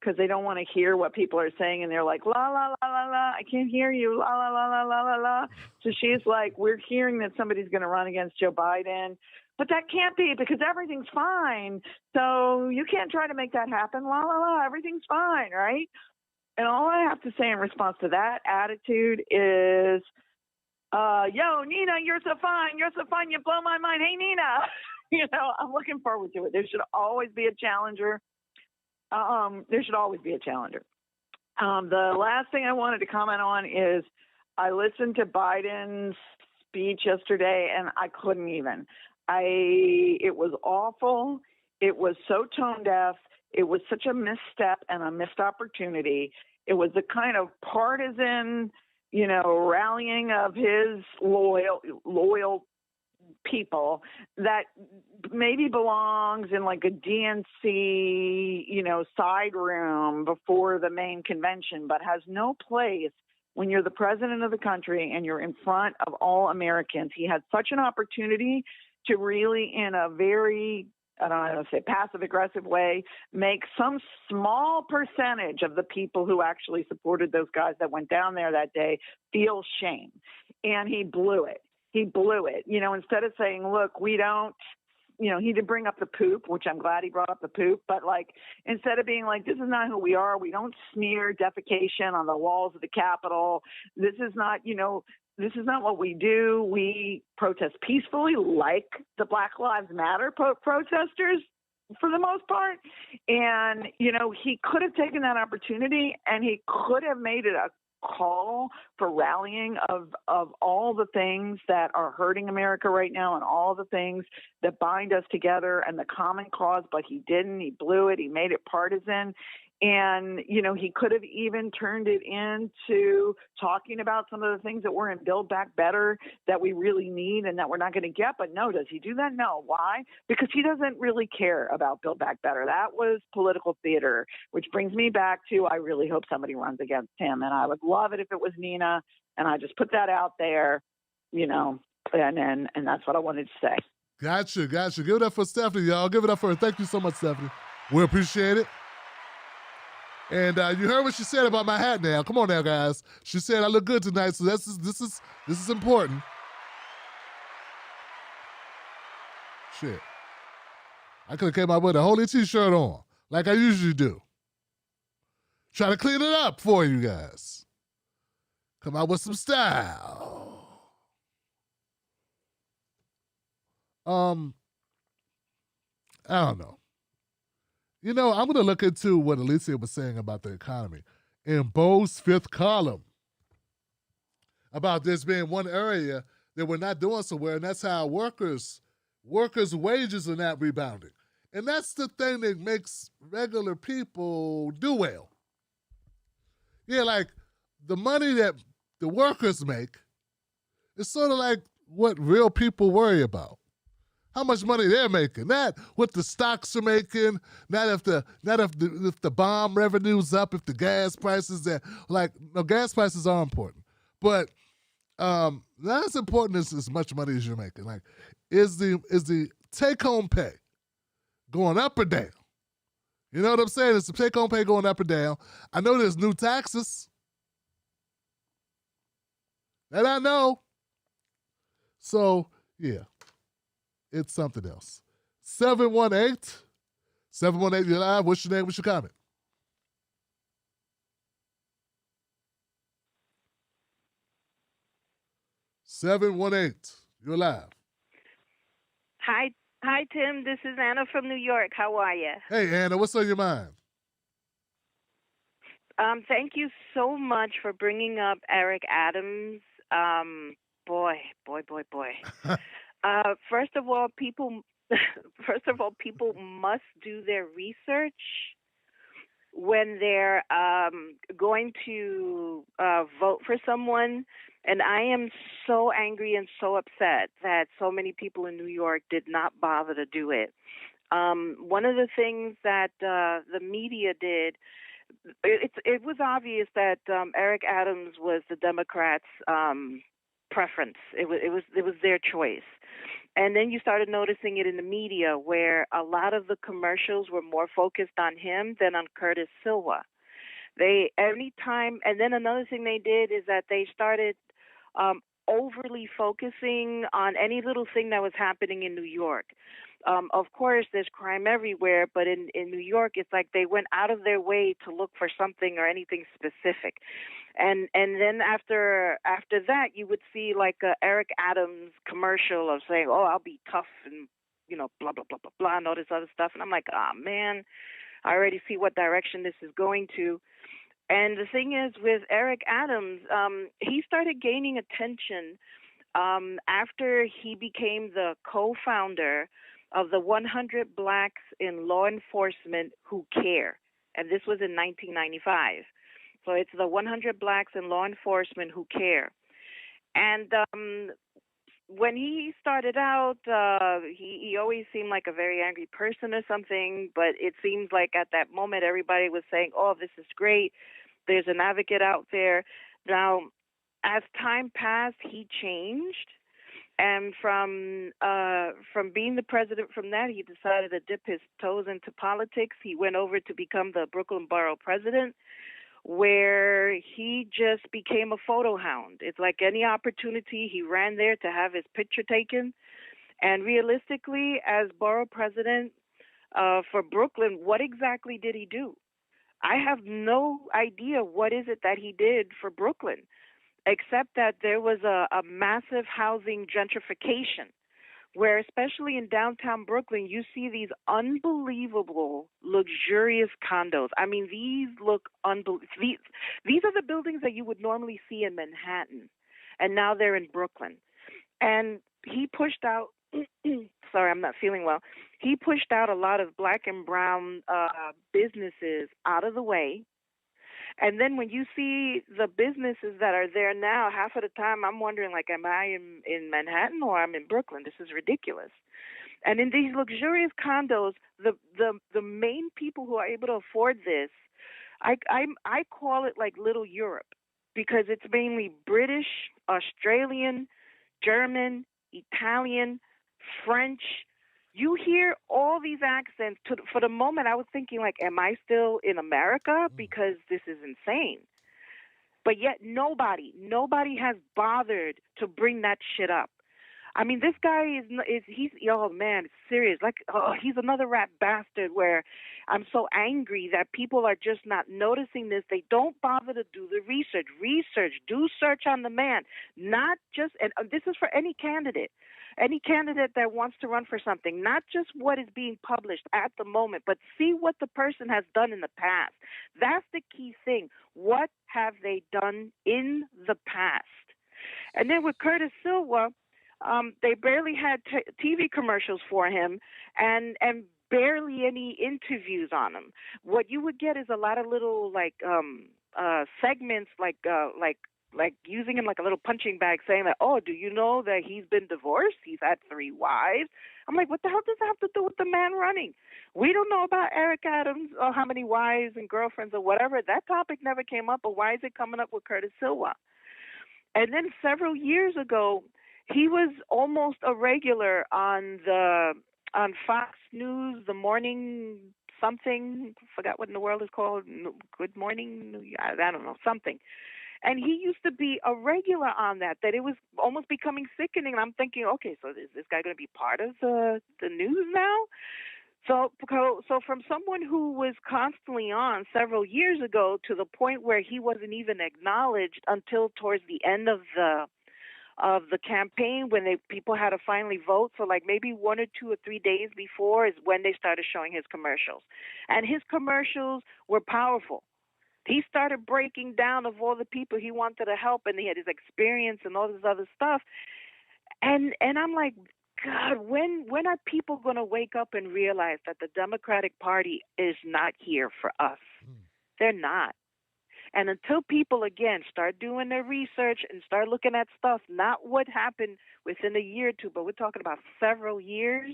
[SPEAKER 8] because they don't want to hear what people are saying, and they're like, la, la, la, la, la, I can't hear you, la, la, la, la, la, la, la. So she's like, we're hearing that somebody's going to run against Joe Biden. But that can't be because everything's fine. So you can't try to make that happen. La, la, la, everything's fine, right? And all I have to say in response to that attitude is, yo, Nina, you're so fine. You're so fine. You blow my mind. Hey, Nina. I'm looking forward to it. There should always be a challenger. There should always be a challenger. The last thing I wanted to comment on is I listened to Biden's speech yesterday, and I couldn't even. It was awful. It was so tone deaf. It was such a misstep and a missed opportunity. It was the kind of partisan, rallying of his loyal people that maybe belongs in like a DNC, side room before the main convention, but has no place when you're the president of the country and you're in front of all Americans. He had such an opportunity to really, in a very, I don't know how to say, passive-aggressive way, make some small percentage of the people who actually supported those guys that went down there that day feel shame. And he blew it. He blew it. Instead of saying, look, we don't, he did bring up the poop, which I'm glad he brought up the poop, but instead of being like, this is not who we are, we don't smear defecation on the walls of the Capitol, this is not, this is not what we do. We protest peacefully like the Black Lives Matter protesters for the most part. And, he could have taken that opportunity and he could have made it a call for rallying of all the things that are hurting America right now and all the things that bind us together and the common cause, but he didn't. He blew it. He made it partisan. And, he could have even turned it into talking about some of the things that were in Build Back Better that we really need and that we're not going to get. But no, does he do that? No. Why? Because he doesn't really care about Build Back Better. That was political theater, which brings me back to I really hope somebody runs against him. And I would love it if it was Nina. And I just put that out there, and that's what I wanted to say.
[SPEAKER 1] Gotcha. Give it up for Stephanie, y'all. Give it up for her. Thank you so much, Stephanie. We appreciate it. And you heard what she said about my hat now. Come on now, guys. She said I look good tonight, so this is important. Shit. I could have came out with a holy t-shirt on, like I usually do. Try to clean it up for you guys. Come out with some style. I don't know. I'm going to look into what Alicia was saying about the economy in Bo's fifth column about this being one area that we're not doing so well, and that's how workers' wages are not rebounding. And that's the thing that makes regular people do well. Yeah, like the money that the workers make is sort of like what real people worry about. How much money they're making, not what the stocks are making, not if the bomb revenue's up, if the gas prices gas prices are important, but not as important as much money as you're making. Like, is the take home pay going up or down? You know what I'm saying? Is the take home pay going up or down? I know there's new taxes. And I know. So, yeah, it's something else. 718, you're live. What's your name? What's your comment? You're live.
[SPEAKER 9] Hi, Tim. This is Anna from New York. How are you?
[SPEAKER 1] Hey, Anna, what's on your mind?
[SPEAKER 9] Thank you so much for bringing up Eric Adams. Boy. First of all, people must do their research when they're going to vote for someone. And I am so angry and so upset that so many people in New York did not bother to do it. One of the things that the media did, it was obvious that Eric Adams was the Democrats' preference. It was their choice. And then you started noticing it in the media where a lot of the commercials were more focused on him than on Curtis Silva. And then another thing they did is that they started overly focusing on any little thing that was happening in New York. Of course, there's crime everywhere, but in New York, it's like they went out of their way to look for something or anything specific. And then after that, you would see like a Eric Adams commercial of saying, "Oh, I'll be tough," and blah blah blah blah blah, and all this other stuff. And I'm like, "Oh man, I already see what direction this is going to." And the thing is, with Eric Adams, he started gaining attention after he became the co-founder of the 100 Blacks in Law Enforcement Who Care. And this was in 1995. So it's the 100 Blacks in Law Enforcement Who Care. And when he started out, he always seemed like a very angry person or something, but it seems like at that moment everybody was saying, "Oh, this is great. There's an advocate out there." Now, as time passed, he changed. And from being the president, from that, he decided to dip his toes into politics. He went over to become the Brooklyn Borough president, where he just became a photo hound. It's like any opportunity, he ran there to have his picture taken. And realistically, as borough president for Brooklyn, what exactly did he do? I have no idea what is it that he did for Brooklyn, except that there was a massive housing gentrification, where especially in downtown Brooklyn, you see these unbelievable, luxurious condos. I mean, these look unbelievable. These are the buildings that you would normally see in Manhattan, and now they're in Brooklyn. And he pushed out, sorry, I'm not feeling well. He pushed out a lot of black and brown businesses out of the way. And then when you see the businesses that are there now, half of the time I'm wondering, like, am I in Manhattan or I'm in Brooklyn? This is ridiculous. And in these luxurious condos, the main people who are able to afford this, I call it like Little Europe, because it's mainly British, Australian, German, Italian, French. You hear all these accents. For the moment, I was thinking, like, am I still in America? Because this is insane. But yet nobody has bothered to bring that shit up. I mean, this guy he's oh man, it's serious. Like, oh, he's another rat bastard where I'm so angry that people are just not noticing this. They don't bother to do the research. Do search on the man. Not just, and this is for any candidate that wants to run for something, not just what is being published at the moment, but see what the person has done in the past. That's the key thing. What have they done in the past? And then with Curtis Silva, they barely had TV commercials for him and barely any interviews on him. What you would get is a lot of little segments like using him like a little punching bag, saying that, "Oh, do you know that he's been divorced? He's had 3 wives." I'm like, what the hell does that have to do with the man running? We don't know about Eric Adams or how many wives and girlfriends or whatever. That topic never came up, but why is it coming up with Curtis Silva? And then several years ago, he was almost a regular on Fox News, the morning something, forgot what in the world is called, Good Morning, I don't know, something. And he used to be a regular on that it was almost becoming sickening. And I'm thinking, okay, so is this guy going to be part of the news now? So from someone who was constantly on several years ago to the point where he wasn't even acknowledged until towards the end of the campaign when people had to finally vote. So like maybe 1 or 2 or 3 days before is when they started showing his commercials. And his commercials were powerful. He started breaking down of all the people he wanted to help, and he had his experience and all this other stuff. And I'm like, God, when are people going to wake up and realize that the Democratic Party is not here for us? They're not. And until people, again, start doing their research and start looking at stuff, not what happened within a year or two, but we're talking about several years,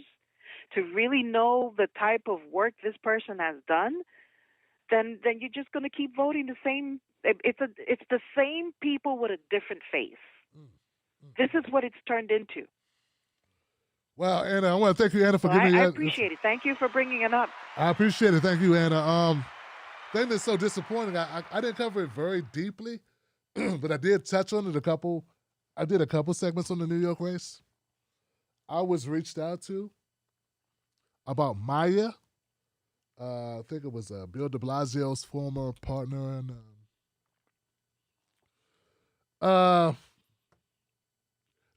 [SPEAKER 9] to really know the type of work this person has done, then you're just going to keep voting the same. It's the same people with a different face. This is what it's turned into.
[SPEAKER 1] Well, Anna, I want to thank you, Anna, for giving me that.
[SPEAKER 9] I appreciate it. Thank you for bringing it up.
[SPEAKER 1] I appreciate it. Thank you, Anna. Thing that's so disappointing, I didn't cover it very deeply, but I did touch on it a couple. I did a couple segments on the New York race. I was reached out to about Maya. I think it was Bill de Blasio's former partner. And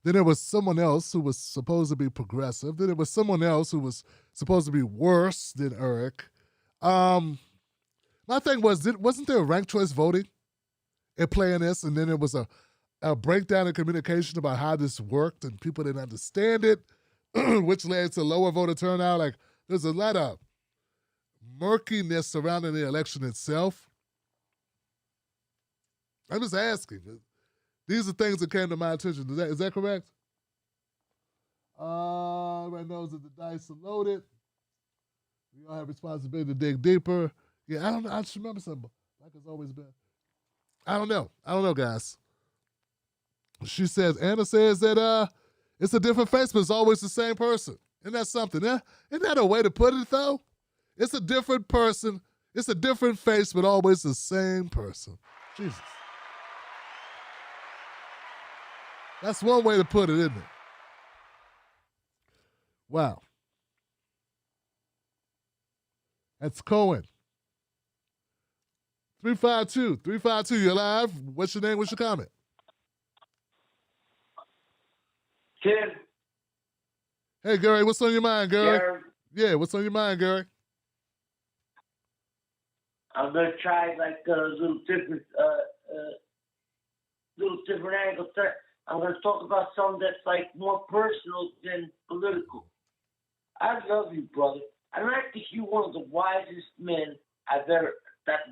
[SPEAKER 1] then there was someone else who was supposed to be progressive. Then there was someone else who was supposed to be worse than Eric. My thing was, wasn't there ranked choice voting at play in this? And then there was a breakdown in communication about how this worked, and people didn't understand it, which led to lower voter turnout. Like, there's a lot of murkiness surrounding the election itself. I'm just asking. These are things that came to my attention. Is that correct? Everybody knows that the dice are loaded. We all have responsibility to dig deeper. Yeah, I don't know. I just remember something. Like it's always been. I don't know, guys. She says, Anna says that it's a different face, but it's always the same person. Isn't that something? Isn't that a way to put it, though? It's a different person. It's a different face, but always the same person. Jesus. That's one way to put it, isn't it? Wow. That's Cohen. 352, you're live. What's your name? What's your comment?
[SPEAKER 10] Tim.
[SPEAKER 1] Hey, Gary, what's on your mind, Gary?
[SPEAKER 10] Gary.
[SPEAKER 1] Yeah, what's on your mind, Gary?
[SPEAKER 10] I'm gonna try like a little different angle. I'm gonna talk about something that's like more personal than political. I love you, brother. And I think you're one of the wisest men I've ever.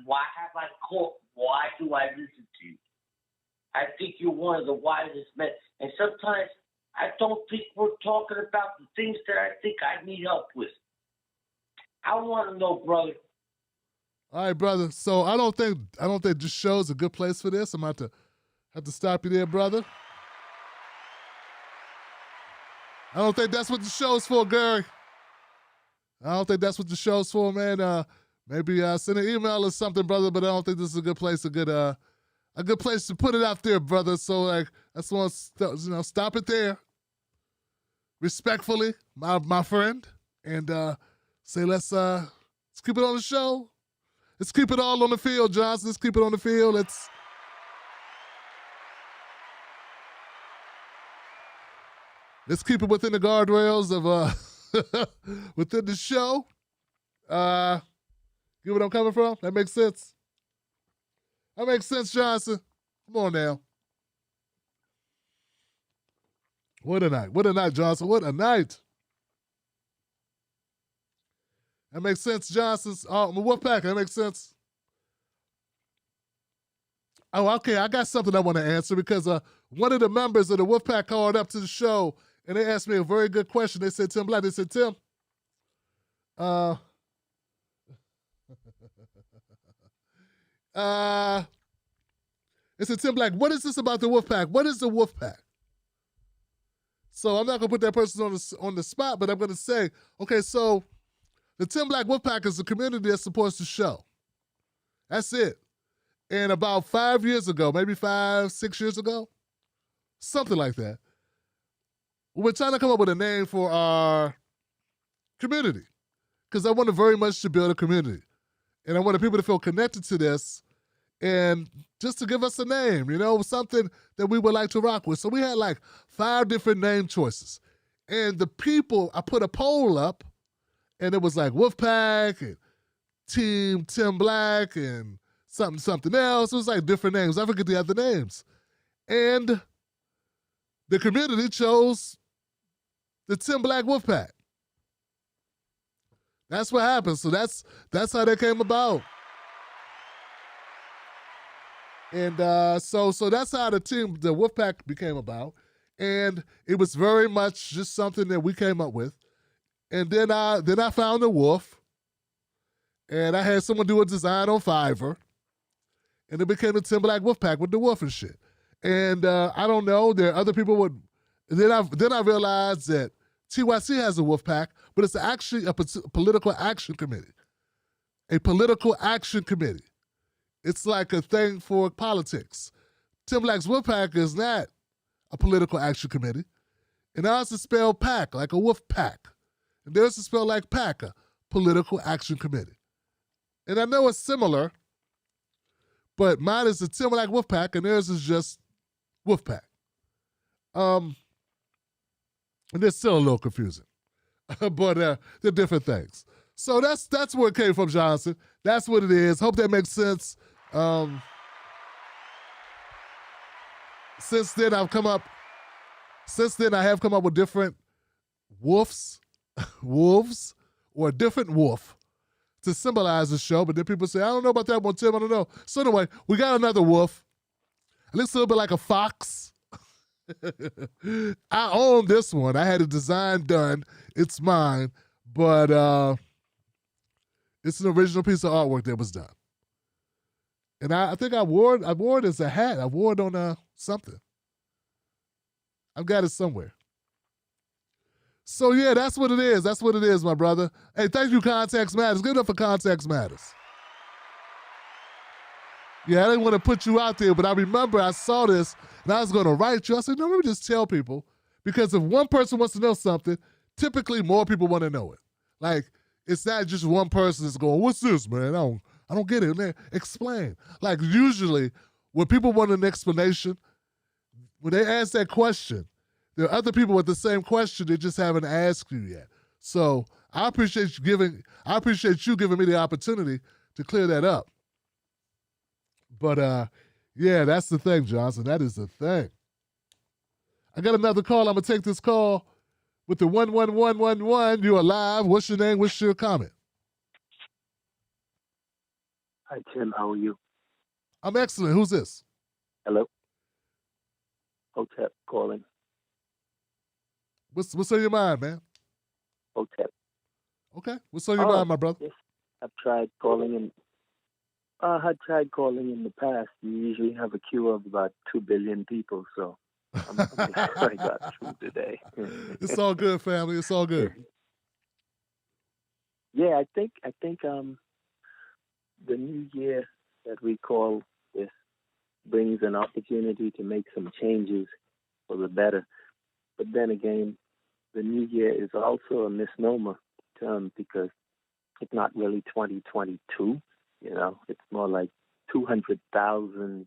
[SPEAKER 10] Why do I listen to you? I think you're one of the wisest men. And sometimes I don't think we're talking about the things that I think I need help with. I want to know, brother.
[SPEAKER 1] All right, brother. So I don't think this show's a good place for this. I'm about to have to stop you there, brother. I don't think that's what the show's for, Gary. I don't think that's what the show's for, man. Maybe send an email or something, brother, but I don't think this is a good place, a good place to put it out there, brother. So, like, that's one, stop it there. Respectfully, my friend. And say, let's keep it on the show. Let's keep it all on the field, Johnson. Let's keep it on the field. Let's keep it within the guardrails of within the show. Get what I'm coming from? That makes sense? That makes sense, Johnson. Come on now. What a night. What a night, Johnson. What a night. That makes sense, Johnson. Wolfpack, that makes sense. Oh, okay. I got something I want to answer because one of the members of the Wolfpack called up to the show and they asked me a very good question. They said, Tim Black, they said, Tim, they said, Tim Black, what is this about the Wolfpack? What is the Wolfpack? So I'm not going to put that person on the spot, but I'm going to say, okay, so the Tim Black Wolfpack is a community that supports the show. That's it. And about 5 years ago, maybe 6 years ago, something like that, we were trying to come up with a name for our community because I wanted very much to build a community. And I wanted people to feel connected to this and just to give us a name, something that we would like to rock with. So we had like 5 different name choices. And the people, I put a poll up, and it was like Wolfpack and Team Tim Black and something else. It was like different names. I forget the other names. And the community chose the Tim Black Wolfpack. That's what happened. So that's how that came about. And so that's how the Wolfpack became about. And it was very much just something that we came up with. And then I found a wolf, and I had someone do a design on Fiverr, and it became the Tim Black Wolfpack with the wolf and shit. And I don't know, there are other people would. Then I realized that TYC has a Wolfpack, but it's actually a political action committee. A political action committee. It's like a thing for politics. Tim Black's Wolfpack is not a political action committee. And ours is spelled pack, like a wolf pack. And theirs is spelled like pack, a political action committee. And I know it's similar, but mine is the Tim Black Wolfpack, and theirs is just Wolfpack. And it's still a little confusing. But they're different things. So that's where it came from, Johnson. That's what it is. Hope that makes sense. Since then I have come up with different wolves, or a different wolf to symbolize the show. But then people say, I don't know about that one, Tim, I don't know. So anyway, we got another wolf. It looks a little bit like a fox. I own this one. I had a design done. It's mine. But it's an original piece of artwork that was done. And I think I wore it as a hat. I wore it on something. I've got it somewhere. So yeah, that's what it is. That's what it is, my brother. Hey, thank you, Context Matters. Good enough for Context Matters. Yeah, I didn't want to put you out there, but I remember I saw this and I was going to write you. I said, no, let me just tell people, because if one person wants to know something, typically more people want to know it. Like, it's not just one person that's going, what's this, man? I don't get it. Man, explain. Like, usually when people want an explanation, when they ask that question, there are other people with the same question they just haven't asked you yet. So I appreciate you giving me the opportunity to clear that up. But yeah, that's the thing, Johnson. That is the thing. I got another call. I'm gonna take this call with the 11111. You are live. What's your name? What's your comment?
[SPEAKER 11] Hi, Tim. How are you?
[SPEAKER 1] I'm excellent. Who's this?
[SPEAKER 11] Hello. Hotep calling.
[SPEAKER 1] What's on your mind, man?
[SPEAKER 11] Hotep.
[SPEAKER 1] Okay. What's on your mind, my brother?
[SPEAKER 11] Yes. I've tried calling in. I had tried calling in the past. You usually have a queue of about 2 billion people, so I'm glad I got through today.
[SPEAKER 1] It's all good, family. It's all good.
[SPEAKER 11] Yeah, I think the new year that we call this brings an opportunity to make some changes for the better. But then again, the new year is also a misnomer term because it's not really 2022. It's more like 200,000,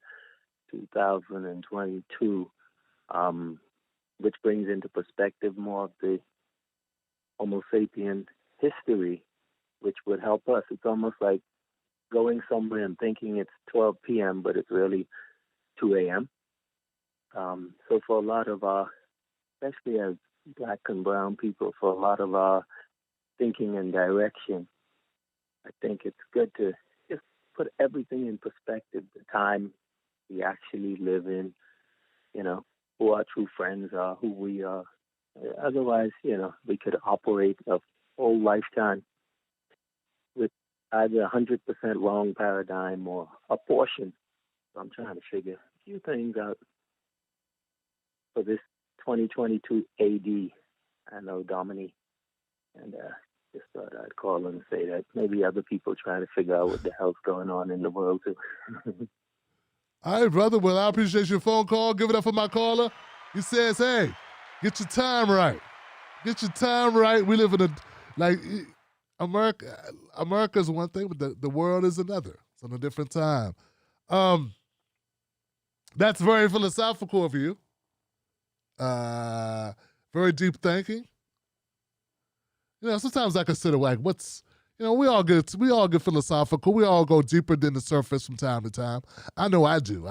[SPEAKER 11] 2022, which brings into perspective more of the Homo sapien history, which would help us. It's almost like going somewhere and thinking it's 12 p.m., but it's really 2 a.m. So for a lot of our, especially as Black and brown people, for a lot of our thinking and direction, I think it's good to just put everything in perspective, the time we actually live in, who our true friends are, who we are. Otherwise, we could operate a whole lifetime with either 100% wrong paradigm or a portion. So I'm trying to figure a few things out for this 2022 AD. I know Dominique, and just thought I'd call and say that maybe other people trying to figure out what the hell's going on in the world too.
[SPEAKER 1] All right, brother. Well, I appreciate your phone call. Give it up for my caller. He says, hey, get your time right. Get your time right. We live in America's one thing, but the world is another. It's on a different time. That's very philosophical of you. Very deep thinking. Sometimes I consider we all get philosophical. We all go deeper than the surface from time to time. I know I do.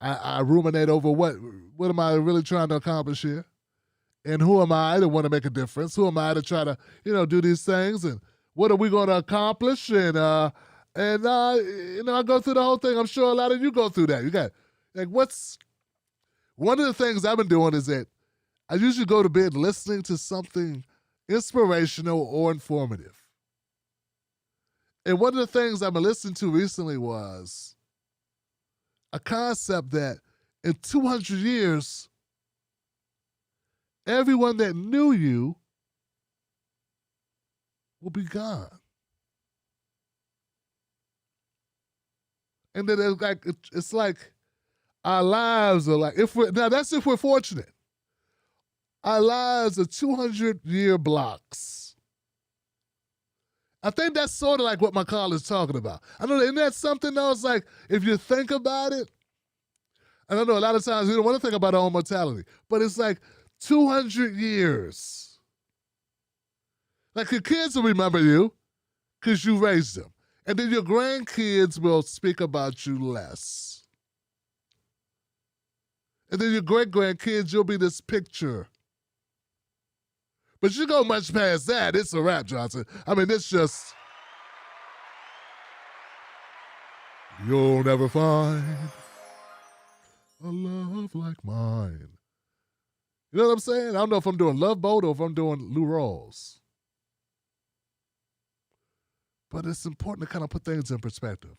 [SPEAKER 1] I ruminate over what am I really trying to accomplish here? And who am I to want to make a difference? Who am I to try to, do these things? And what are we going to accomplish? And I go through the whole thing. I'm sure a lot of you go through that. You got, one of the things I've been doing is that I usually go to bed listening to something inspirational or informative. And one of the things I've been listening to recently was a concept that in 200 years, everyone that knew you will be gone. And then it's like our lives are like, if we're fortunate. Our lives are 200-year blocks. I think that's sort of like what my caller is talking about. I know, isn't that something though? It's like, if you think about it, and I know a lot of times we don't want to think about our own mortality, but it's like 200 years. Like your kids will remember you because you raised them. And then your grandkids will speak about you less. And then your great-grandkids, you'll be this picture. But you go much past that, it's a wrap, Johnson. I mean, it's just, you'll never find a love like mine. You know what I'm saying? I don't know if I'm doing Love Boat or if I'm doing Lou Rawls. But it's important to kind of put things in perspective.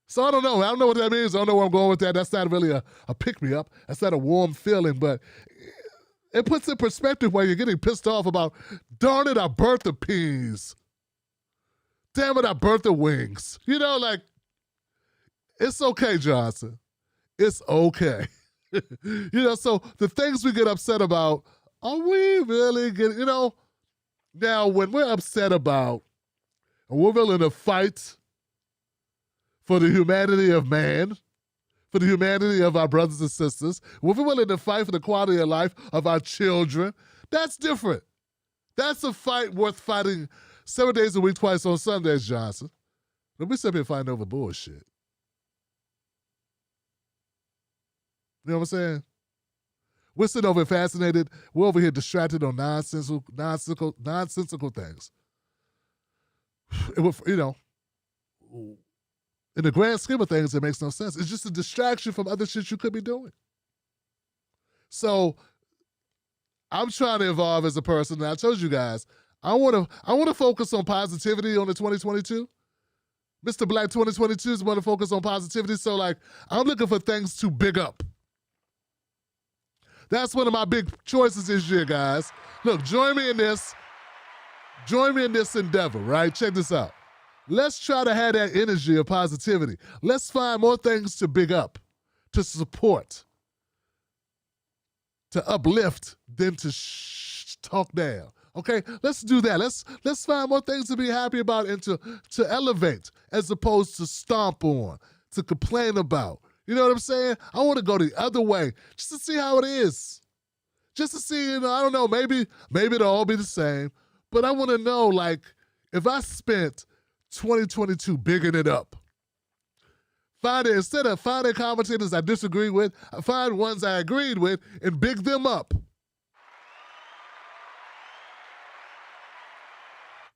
[SPEAKER 1] So I don't know. I don't know what that means. I don't know where I'm going with that. That's not really a pick-me-up. That's not a warm feeling, but it puts in perspective where you're getting pissed off about, darn it, I birthed the peas. Damn it, I birthed the wings. It's okay, Johnson. It's okay. So the things we get upset about, are we really getting, now when we're upset about, and we're willing to fight for the humanity of man, for the humanity of our brothers and sisters, if we're willing to fight for the quality of life of our children, that's different. That's a fight worth fighting 7 days a week, twice on Sundays, Johnson. Don't be sitting here fighting over bullshit. You know what I'm saying? We're sitting over here fascinated. We're over here distracted on nonsensical things. In the grand scheme of things, it makes no sense. It's just a distraction from other shit you could be doing. So I'm trying to evolve as a person, and I told you guys, I want to focus on positivity on the 2022. Mr. Black 2022 is want to focus on positivity, so I'm looking for things to big up. That's one of my big choices this year, guys. Look, join me in this endeavor, right? Check this out. Let's try to have that energy of positivity. Let's find more things to big up, to support, to uplift than to talk down. Okay, let's do that. Let's find more things to be happy about and to elevate as opposed to stomp on, to complain about. You know what I'm saying? I want to go the other way just to see how it is. Just to see, I don't know, maybe it'll all be the same. But I want to know, if I spent 2022 bigging it up, instead of finding commentators I disagree with, I find ones I agreed with and big them up.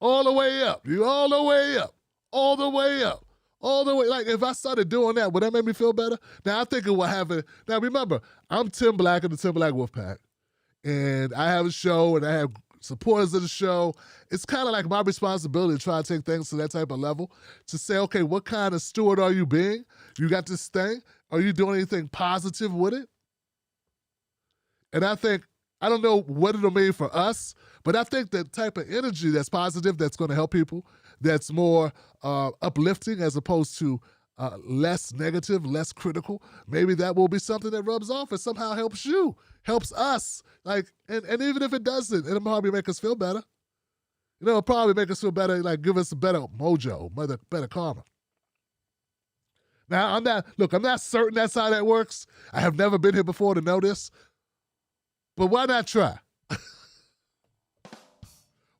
[SPEAKER 1] All the way up. All the way up. All the way up. All the way, if I started doing that, would that make me feel better? Now, I think it will have it. Now, remember, I'm Tim Black of the Tim Black Wolfpack, and I have a show, and I have supporters of the show. It's kind of like my responsibility to try to take things to that type of level, to say, okay, what kind of steward are you being? You got this thing. Are you doing anything positive with it? And I think, I don't know what it'll mean for us, but I think the type of energy that's positive, that's going to help people, that's more uplifting as opposed to less negative, less critical, maybe that will be something that rubs off and somehow helps you, helps us. Like, and even if it doesn't, it'll probably make us feel better. You know, it'll probably make us feel better, like give us a better mojo, better karma. Now, I'm not certain that's how that works. I have never been here before to know this. But why not try?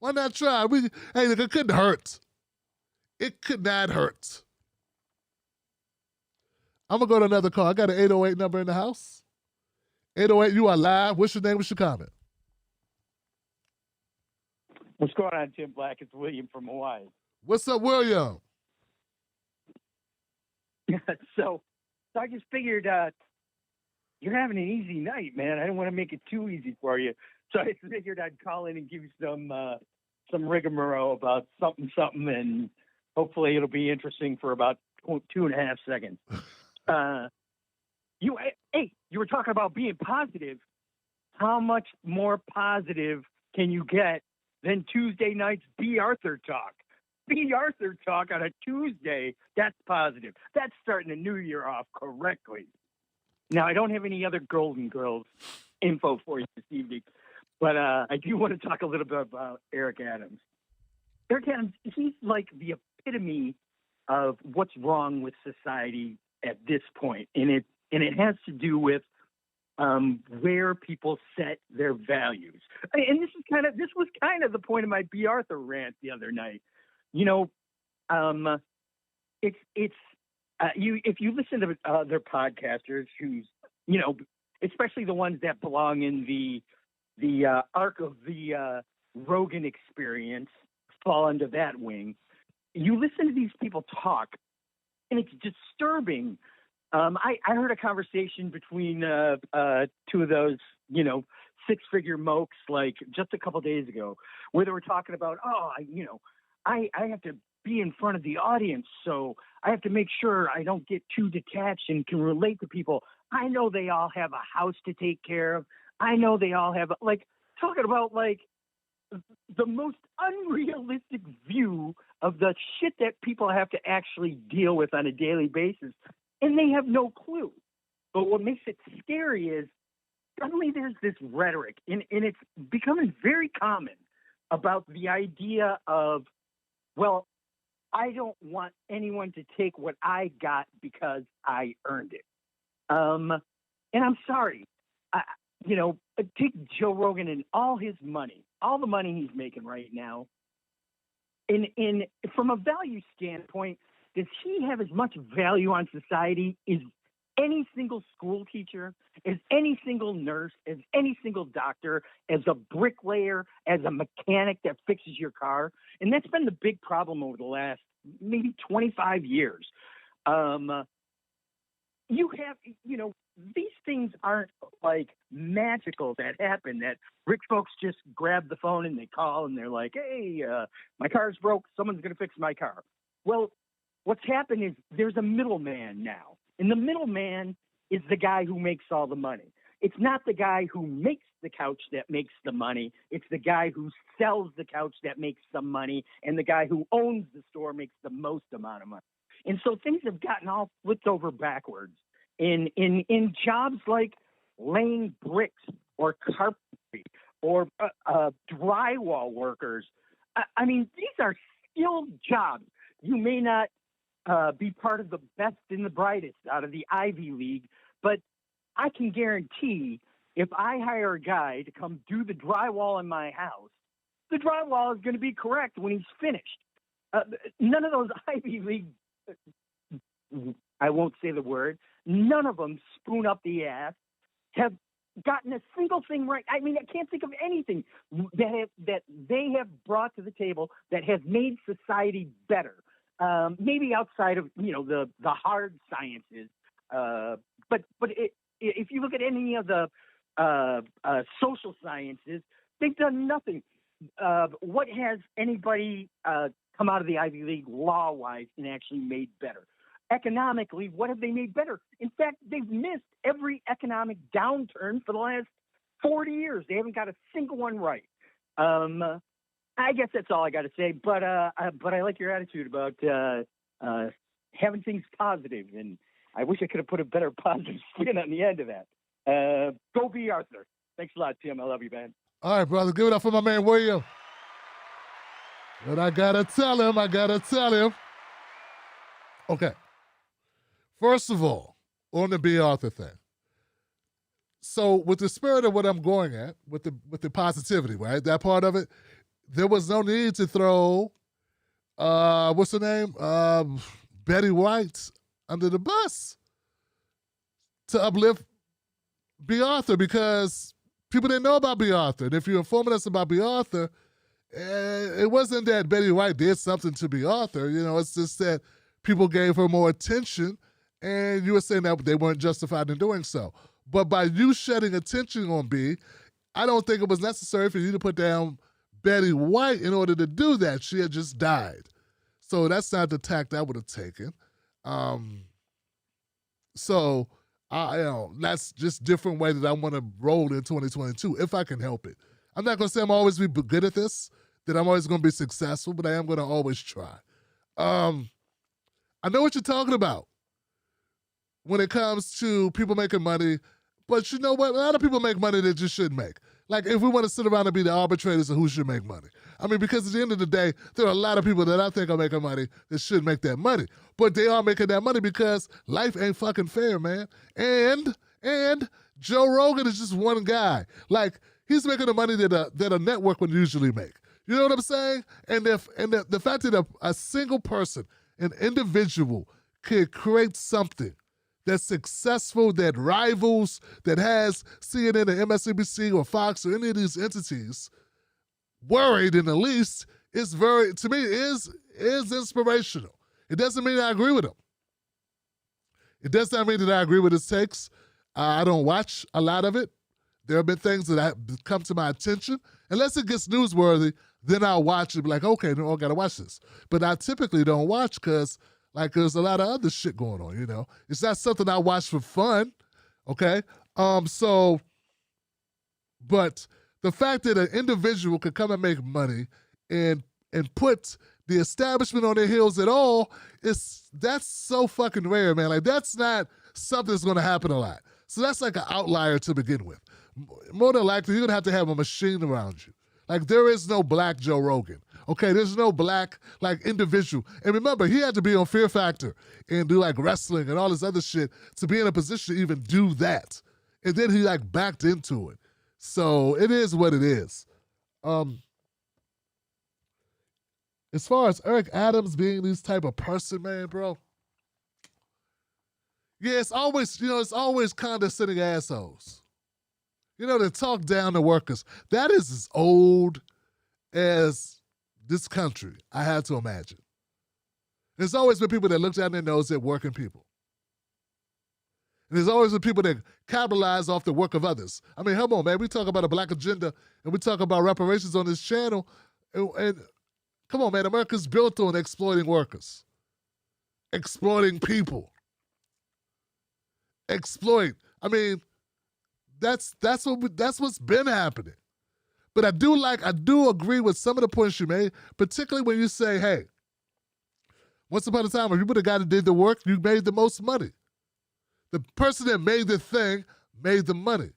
[SPEAKER 1] Why not try? Hey, look, it couldn't hurt. It could not hurt. I'm going to go to another call. I got an 808 number in the house. 808, you are live. What's your name? What's your comment?
[SPEAKER 12] What's going on, Tim Black? It's William from Hawaii.
[SPEAKER 1] What's up, William?
[SPEAKER 12] So I just figured you're having an easy night, man. I didn't want to make it too easy for you. So I figured I'd call in and give you some rigmarole about something, and hopefully it'll be interesting for about 2.5 seconds. You were talking about being positive. How much more positive can you get than Tuesday night's B. Arthur talk? B. Arthur talk on a Tuesday, that's positive. That's starting the new year off correctly. Now, I don't have any other Golden Girls info for you this evening, but I do want to talk a little bit about Eric Adams. Eric Adams, he's like the epitome of what's wrong with society at this point, and it has to do with where people set their values. And this was kind of the point of my B. Arthur rant the other night. You know, if you listen to other podcasters who's, you know, especially the ones that belong in the arc of the Rogan experience, fall into that wing. You listen to these people talk, and it's disturbing. I heard a conversation between two of those, you know, six-figure mokes, like just a couple days ago, where they were talking about, I have to be in front of the audience, so I have to make sure I don't get too detached and can relate to people. I know they all have a house to take care of. I know they all have, like, talking about, like, the most unrealistic view of the shit that people have to actually deal with on a daily basis, and they have no clue. But what makes it scary is suddenly there's this rhetoric, and it's becoming very common about the idea of, well, I don't want anyone to take what I got because I earned it. And I'm sorry, take Joe Rogan and all his money, all the money he's making right now. From a value standpoint, does he have as much value on society as any single school teacher, as any single nurse, as any single doctor, as a bricklayer, as a mechanic that fixes your car? And that's been the big problem over the last maybe 25 years. You have, these things aren't like magical that happen, that rich folks just grab the phone and they call and they're like, hey, my car's broke. Someone's going to fix my car. Well, what's happened is there's a middleman now. And the middleman is the guy who makes all the money. It's not the guy who makes the couch that makes the money. It's the guy who sells the couch that makes some money. And the guy who owns the store makes the most amount of money. And so things have gotten all flipped over backwards in jobs like laying bricks or carpentry or drywall workers. I mean, these are skilled jobs. You may not be part of the best and the brightest out of the Ivy League, but I can guarantee if I hire a guy to come do the drywall in my house, the drywall is going to be correct when he's finished. None of those Ivy League, I won't say the word, none of them spoon up the ass, have gotten a single thing right. I mean, I can't think of anything that they have brought to the table that has made society better. Maybe outside of, the hard sciences. But if you look at any of the social sciences, they've done nothing. What has anybody come out of the Ivy League law-wise and actually made better? Economically, what have they made better? In fact, they've missed every economic downturn for the last 40 years. They haven't got a single one right. I guess that's all I got to say. But I like your attitude about having things positive, and I wish I could have put a better positive spin on the end of that. Go be Arthur. Thanks a lot, Tim. I love you, man.
[SPEAKER 1] All right, brother. Give it up for my man, William. But I gotta tell him. Okay. First of all, on the B. Arthur thing. So with the spirit of what I'm going at, with the positivity, right? That part of it, there was no need to throw, what's her name? Betty White under the bus to uplift B. Arthur, because people didn't know about B. Arthur. And if you're informing us about B. Arthur, it wasn't that Betty White did something to B. Arthur. You know, it's just that people gave her more attention, and you were saying that they weren't justified in doing so. But by you shedding attention on B, I don't think it was necessary for you to put down Betty White in order to do that. She had just died. So that's not the tact I would have taken. That's just different way that I want to roll in 2022, if I can help it. I'm not going to say I'm always be good at this, that I'm always going to be successful, but I am going to always try. I know what you're talking about when it comes to people making money, but you know what? A lot of people make money they just shouldn't make. Like, if we want to sit around and be the arbitrators of who should make money. I mean, because at the end of the day, there are a lot of people that I think are making money that should make that money. But they are making that money because life ain't fucking fair, man. And Joe Rogan is just one guy. Like, he's making the money that a network would usually make. You know what I'm saying? And the fact that a single person, an individual, could create something that's successful, that rivals, that has CNN and MSNBC or Fox or any of these entities worried, in the least, is very, to me, is inspirational. It doesn't mean I agree with him. It does not mean that I agree with his takes. I don't watch a lot of it. There have been things that have come to my attention. Unless it gets newsworthy, then I'll watch it and be like, okay, no, I gotta watch this. But I typically don't watch because, like, there's a lot of other shit going on, you know? It's not something I watch for fun, okay? But the fact that an individual could come and make money and put the establishment on their heels at all, that's so fucking rare, man. Like, that's not something that's gonna happen a lot. So that's like an outlier to begin with. More than likely, you're gonna have a machine around you. Like, there is no black Joe Rogan. Okay, there's no black, like, individual. And remember, he had to be on Fear Factor and do, like, wrestling and all this other shit to be in a position to even do that. And then he, like, backed into it. So it is what it is. As far as Eric Adams being this type of person, man, bro, yeah, it's always condescending assholes. You know, to talk down to workers. That is as old as this country, I have to imagine. There's always been people that look down their nose at working people. And there's always been people that capitalize off the work of others. I mean, come on, man. We talk about a black agenda and we talk about reparations on this channel. And come on, man. America's built on exploiting workers, exploiting people. Exploit. I mean, that's what's been happening. But I do agree with some of the points you made, particularly when you say, hey, once upon a time, if you were the guy that did the work, you made the most money. The person that made the thing made the money.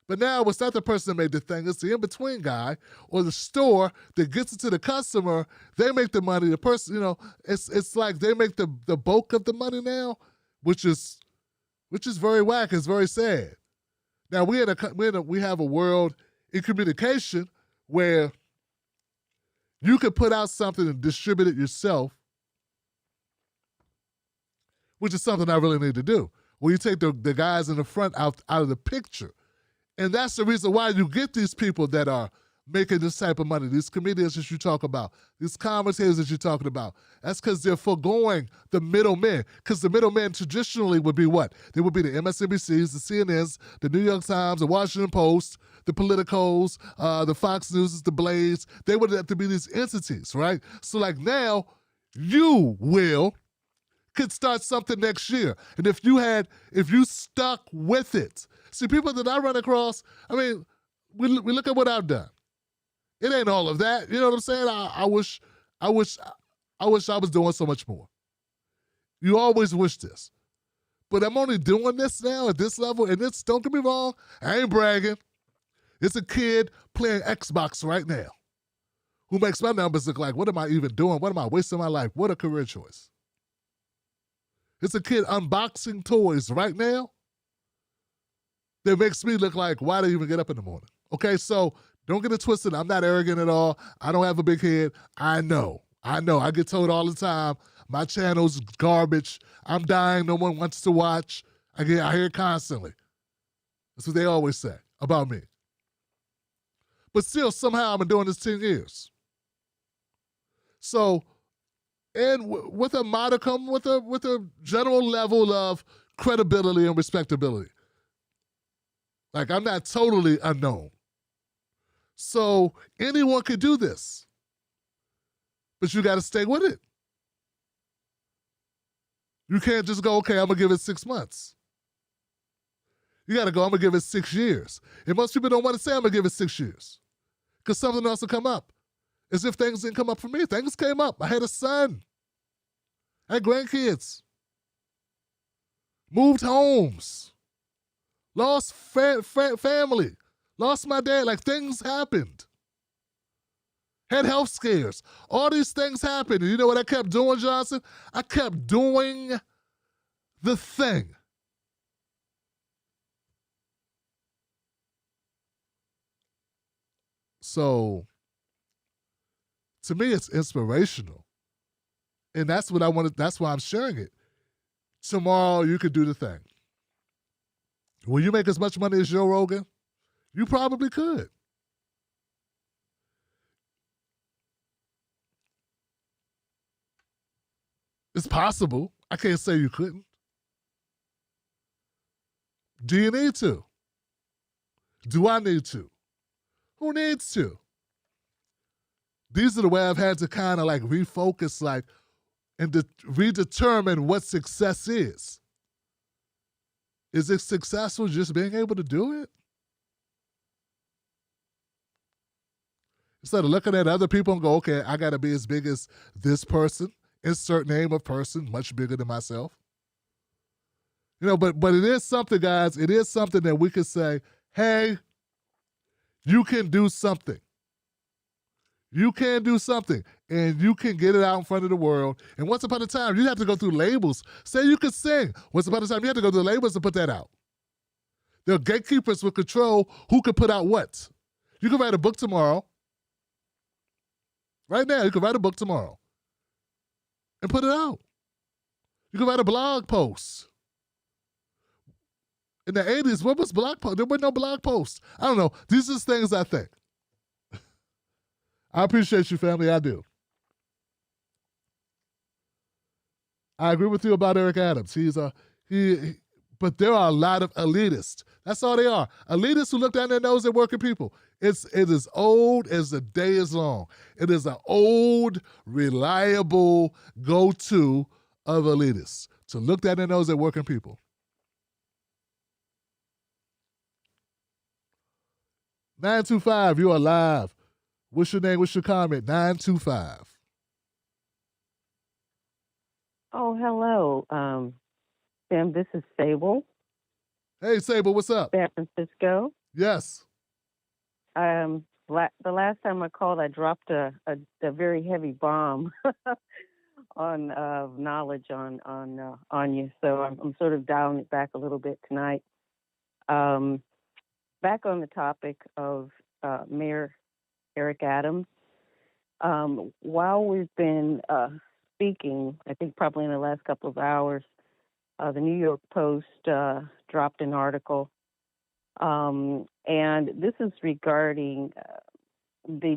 [SPEAKER 1] But now it's not the person that made the thing, it's the in-between guy or the store that gets it to the customer. They make the money. The person, you know, it's like they make the bulk of the money now, which is very whack. It's very sad. Now we have a world in communication where you could put out something and distribute it yourself, which is something I really need to do. Where you take the guys in the front out of the picture. And that's the reason why you get these people that are making this type of money, these comedians that you talk about, these commentators that you're talking about. That's because they're foregoing the middlemen. Because the middlemen traditionally would be what? They would be the MSNBCs, the CNNs, the New York Times, the Washington Post, the Politicos, the Fox News, the Blades. They would have to be these entities, right? So like now, you, Will, could start something next year. And if you stuck with it. See, people that I run across, I mean, we look at what I've done. It ain't all of that. You know what I'm saying? I wish I was doing so much more. You always wish this. But I'm only doing this now at this level, and it's, don't get me wrong, I ain't bragging. It's a kid playing Xbox right now who makes my numbers look like, what am I even doing? What am I wasting my life? What a career choice. It's a kid unboxing toys right now that makes me look like, why do you even get up in the morning? Okay, so don't get it twisted. I'm not arrogant at all. I don't have a big head. I know. I get told all the time, my channel's garbage. I'm dying. No one wants to watch. I hear it constantly. That's what they always say about me. But still, somehow I've been doing this 10 years. So, and with a modicum, with a general level of credibility and respectability. Like, I'm not totally unknown. So anyone could do this. But you got to stay with it. You can't just go, okay, I'm going to give it 6 months. You got to go, I'm going to give it 6 years. And most people don't want to say I'm going to give it 6 years because something else will come up. As if things didn't come up for me. Things came up. I had a son. I had grandkids. Moved homes. Lost family. Lost my dad. Like, things happened. Had health scares. All these things happened. And you know what I kept doing, Johnson? I kept doing the thing. So, to me, it's inspirational. And that's what I wanted. That's why I'm sharing it. Tomorrow, you could do the thing. Will you make as much money as Joe Rogan? You probably could. It's possible. I can't say you couldn't. Do you need to? Do I need to? Who needs to? These are the way I've had to kind of like refocus, like, and redetermine what success is. Is it successful just being able to do it? Instead of looking at other people and go, okay, I got to be as big as this person, insert name of person, much bigger than myself. You know, but it is something, guys, it is something that we could say, hey, you can do something. You can do something, and you can get it out in front of the world. And once upon a time, you have to go through labels. Say you could sing. Once upon a time, you have to go through the labels to put that out. There are gatekeepers who control who can put out what. You can write a book tomorrow. Right now, you can write a book tomorrow and put it out. You can write a blog post. In the 80s, what was blog post? There were no blog posts. I don't know. These are things I think. I appreciate you, family. I do. I agree with you about Eric Adams. But there are a lot of elitists. That's all they are. Elitists who look down their nose at working people. It is old as the day is long. It is an old, reliable go-to of elitists to look down their nose at working people. 925, you are live. What's your name? What's your comment? 925.
[SPEAKER 13] Oh, hello. Sam, this is Sable.
[SPEAKER 1] Hey, Sable, what's up?
[SPEAKER 13] San Francisco.
[SPEAKER 1] Yes.
[SPEAKER 13] The last time I called, I dropped a very heavy bomb on knowledge on you. So I'm sort of dialing it back a little bit tonight. Back on the topic of Mayor Eric Adams. While we've been speaking, I think probably in the last couple of hours, the New York Post dropped an article, and this is regarding the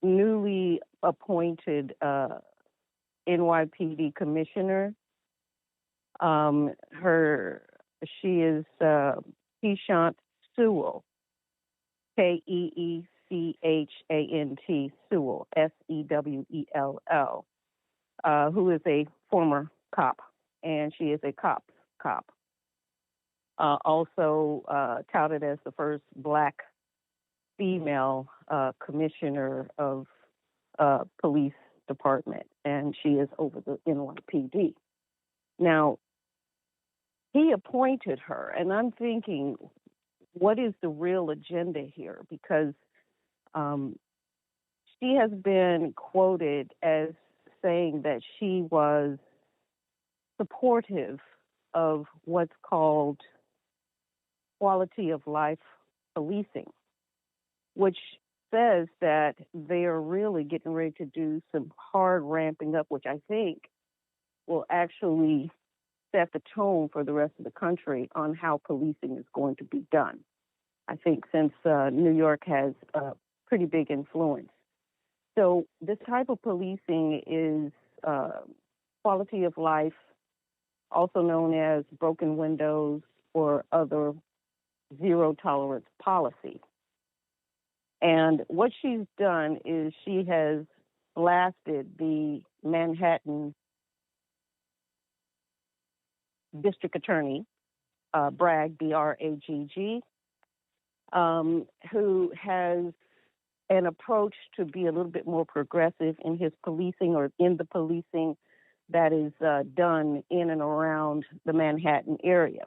[SPEAKER 13] newly appointed NYPD commissioner. She is Keechant Sewell, Keechant Sewell, Sewell, who is a former cop, and she is a cop's cop. Also touted as the first Black female commissioner of police department, and she is over the NYPD. Now, he appointed her, and I'm thinking, what is the real agenda here? Because she has been quoted as saying that she was supportive of what's called quality of life policing, which says that they are really getting ready to do some hard ramping up, which I think will actually set the tone for the rest of the country on how policing is going to be done. I think since New York has a pretty big influence. So this type of policing is quality of life, also known as broken windows or other zero tolerance policy. And what she's done is she has blasted the Manhattan District Attorney, Bragg, B-R-A-G-G, who has an approach to be a little bit more progressive in his policing or in the policing that is done in and around the Manhattan area.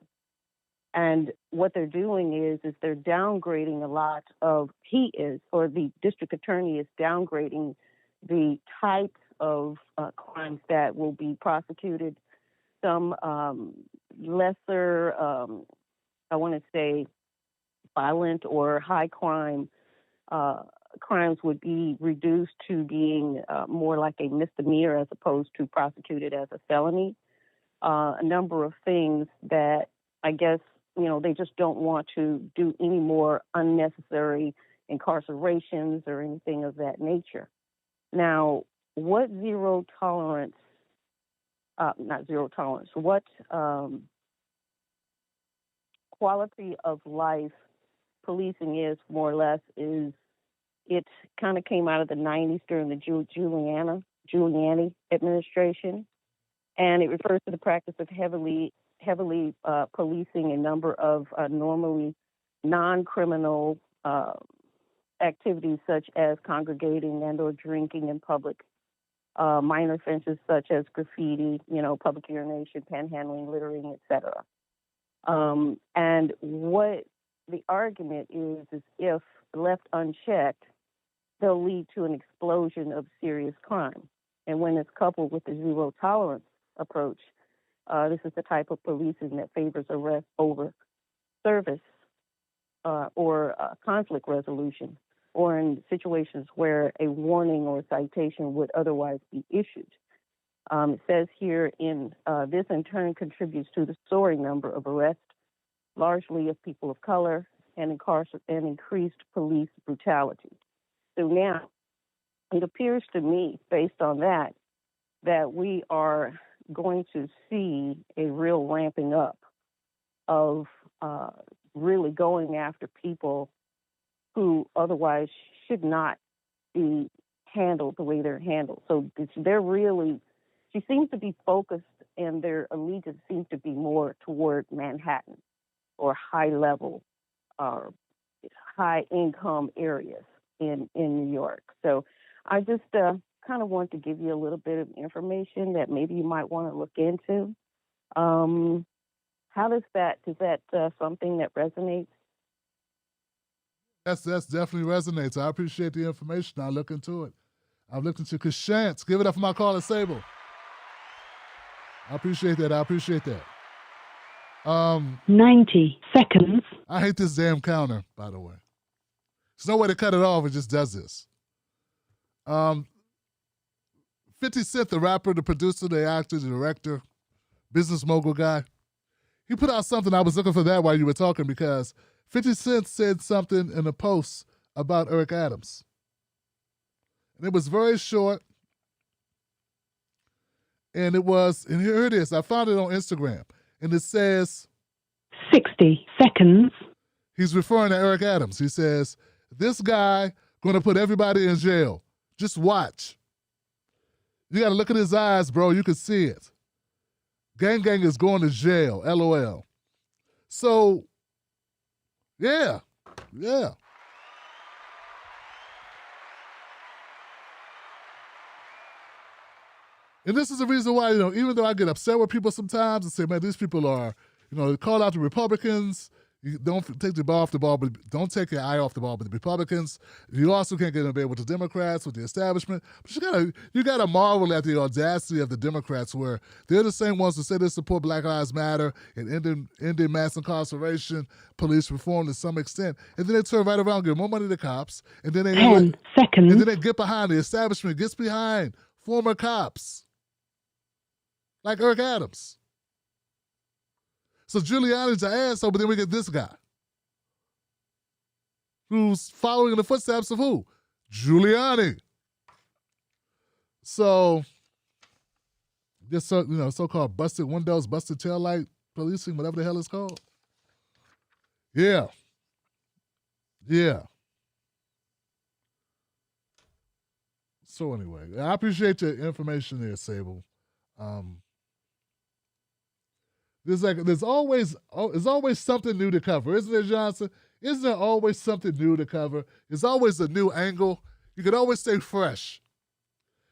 [SPEAKER 13] And what they're doing is they're downgrading a lot of, the district attorney is downgrading the types of crimes that will be prosecuted. Some lesser, I want to say, violent or high crime crimes would be reduced to being more like a misdemeanor as opposed to prosecuted as a felony. A number of things that I guess, they just don't want to do any more unnecessary incarcerations or anything of that nature. Now, what quality of life policing is, more or less, is it kind of came out of the 90s during the Giuliani administration, and it refers to the practice of heavily policing a number of normally non-criminal activities such as congregating and or drinking in public, minor offenses such as graffiti, public urination, panhandling, littering, etc. And what the argument is if left unchecked, they'll lead to an explosion of serious crime. And when it's coupled with the zero tolerance approach, this is the type of policing that favors arrest over service or conflict resolution, or in situations where a warning or citation would otherwise be issued. It says here this in turn contributes to the soaring number of arrests, largely of people of color, and increased police brutality. So now, it appears to me, based on that we are going to see a real ramping up of really going after people who otherwise should not be handled the way they're handled. So she seems to be focused, and their allegiance seems to be more toward Manhattan or high-level or high-income areas in New York. So I just kind of want to give you a little bit of information that maybe you might want to look into. How is that something that resonates?
[SPEAKER 1] That's definitely resonates. I appreciate the information. I'll look into it. I've looked into Kashance. Give it up for my caller, Sable. I appreciate that.
[SPEAKER 14] 90 seconds.
[SPEAKER 1] I hate this damn counter, by the way. There's no way to cut it off. It just does this. 50 Cent, the rapper, the producer, the actor, the director, business mogul guy, he put out something. I was looking for that while you were talking, because 50 Cent said something in a post about Eric Adams. And it was very short. And here it is. I found it on Instagram. And it says
[SPEAKER 14] 60 seconds.
[SPEAKER 1] He's referring to Eric Adams. He says, this guy gonna put everybody in jail. Just watch. You gotta look at his eyes, bro. You can see it. Gang is going to jail. LOL. So, yeah. And this is the reason why, even though I get upset with people sometimes and say, man, these people are, they call out the Republicans. You don't take the ball off the ball, but don't take your eye off the ball. But the Republicans, you also can't get in bed with the Democrats, with the establishment. But you gotta marvel at the audacity of the Democrats, where they're the same ones who say they support Black Lives Matter and ending mass incarceration, police reform to some extent, and then they turn right around, give more money to cops, and then
[SPEAKER 14] 10 seconds.
[SPEAKER 1] and then they get behind the establishment, gets behind former cops like Eric Adams. So Giuliani's an asshole, but then we get this guy who's following in the footsteps of who? Giuliani. So this so-called busted windows, busted taillight policing, whatever the hell it's called. Yeah. So anyway, I appreciate your information there, Sable. There's always something new to cover, isn't there, Johnson? Isn't there always something new to cover? There's always a new angle. You can always stay fresh.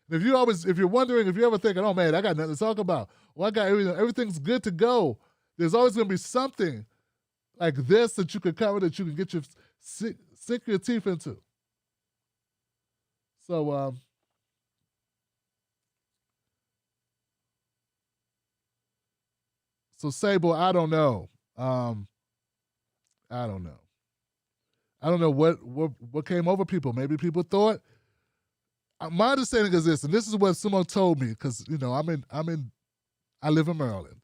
[SPEAKER 1] And if you're wondering, if you're ever thinking, oh man, I got nothing to talk about, well, I got everything's good to go. There's always going to be something like this that you can cover, that you can get sink your teeth into. So Sable, I don't know. I don't know. I don't know what came over people. Maybe people thought. My understanding is this, and this is what someone told me, because I live in Maryland.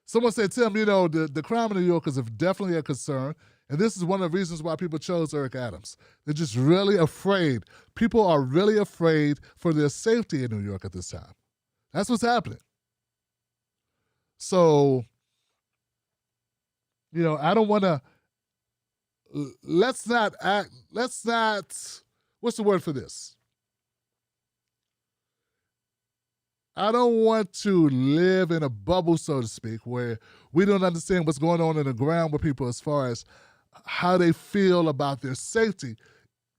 [SPEAKER 1] Someone said, Tim, the crime in New York is definitely a concern, and this is one of the reasons why people chose Eric Adams. They're just really afraid. People are really afraid for their safety in New York at this time. That's what's happening. So, I don't want to, let's not, what's the word for this? I don't want to live in a bubble, so to speak, where we don't understand what's going on in the ground with people as far as how they feel about their safety.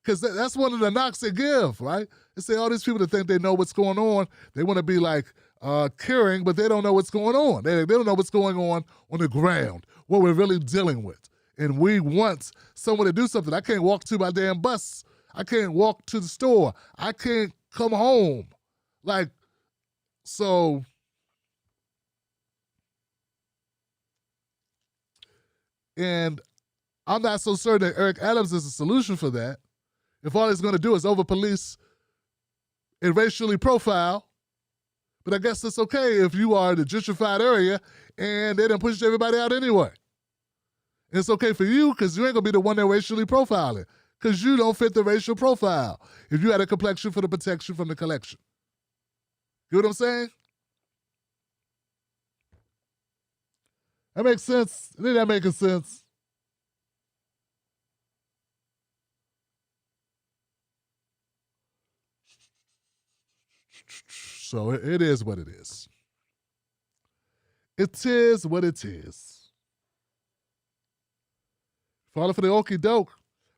[SPEAKER 1] Because that's one of the knocks they give, right? They say all these people that think they know what's going on, they want to be like caring, but they don't know what's going on. They don't know what's going on the ground, what we're really dealing with. And we want someone to do something. I can't walk to my damn bus. I can't walk to the store. I can't come home. And I'm not so certain that Eric Adams is a solution for that. If all he's going to do is over-police and racially profile, but I guess that's okay if you are in the gentrified area and they done pushed everybody out anyway. And it's okay for you because you ain't going to be the one that racially profiling, because you don't fit the racial profile if you had a complexion for the protection from the collection. You know what I'm saying? That makes sense. I think that making sense. So it is what it is. It is what it is. Falling for the okie doke.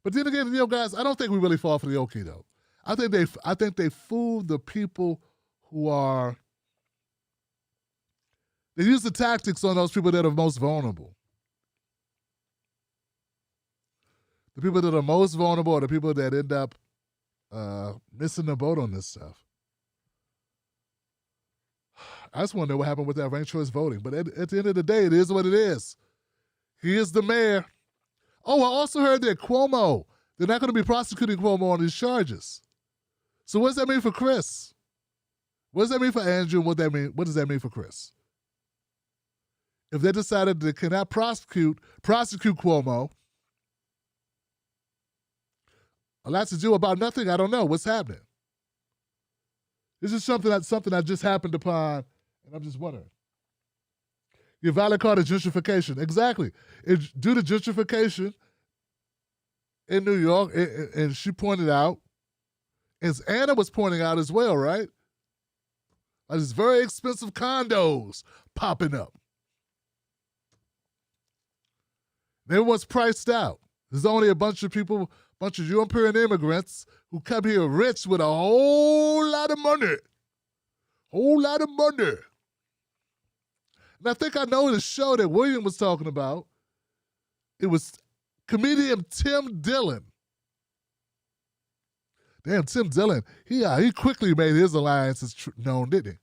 [SPEAKER 1] But then again, guys, I don't think we really fall for the okie doke. I think they fool the people who are. They use the tactics on those people that are most vulnerable. The people that are most vulnerable are the people that end up missing the boat on this stuff. I just want to know what happened with that ranked choice voting. But at the end of the day, it is what it is. He is the mayor. Oh, I also heard that Cuomo, they're not going to be prosecuting Cuomo on these charges. So what does that mean for Chris? What does that mean for Andrew? What does that mean for Chris? If they decided they cannot prosecute Cuomo, a lot to do about nothing, I don't know. What's happening? This is something that just happened upon, and I'm just wondering. Your valid card is gentrification. Exactly. Due to gentrification in New York, and she pointed out, as Anna was pointing out as well, right? Like these very expensive condos popping up. Everyone's priced out. There's only a bunch of people, bunch of European immigrants who come here rich with a whole lot of money, Whole lot of money. And I think I know the show that William was talking about. It was comedian Tim Dillon. Damn, Tim Dillon, he quickly made his alliances known, didn't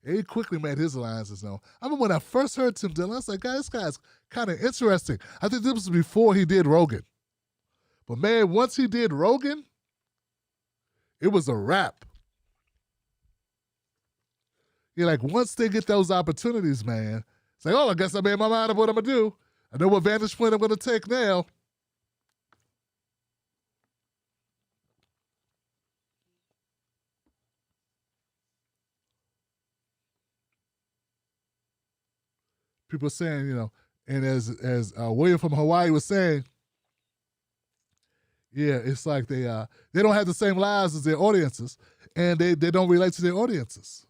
[SPEAKER 1] he? He quickly made his alliances known. I remember when I first heard Tim Dillon, I was like, God, this guy's kind of interesting. I think this was before he did Rogan. But man, once he did Rogan, it was a wrap. Yeah, like once they get those opportunities, man, it's like, oh, I guess I made my mind up what I'm going to do. I know what vantage point I'm going to take now. People saying, you know, and as William from Hawaii was saying, yeah, it's like they don't have the same lives as their audiences, and they don't relate to their audiences.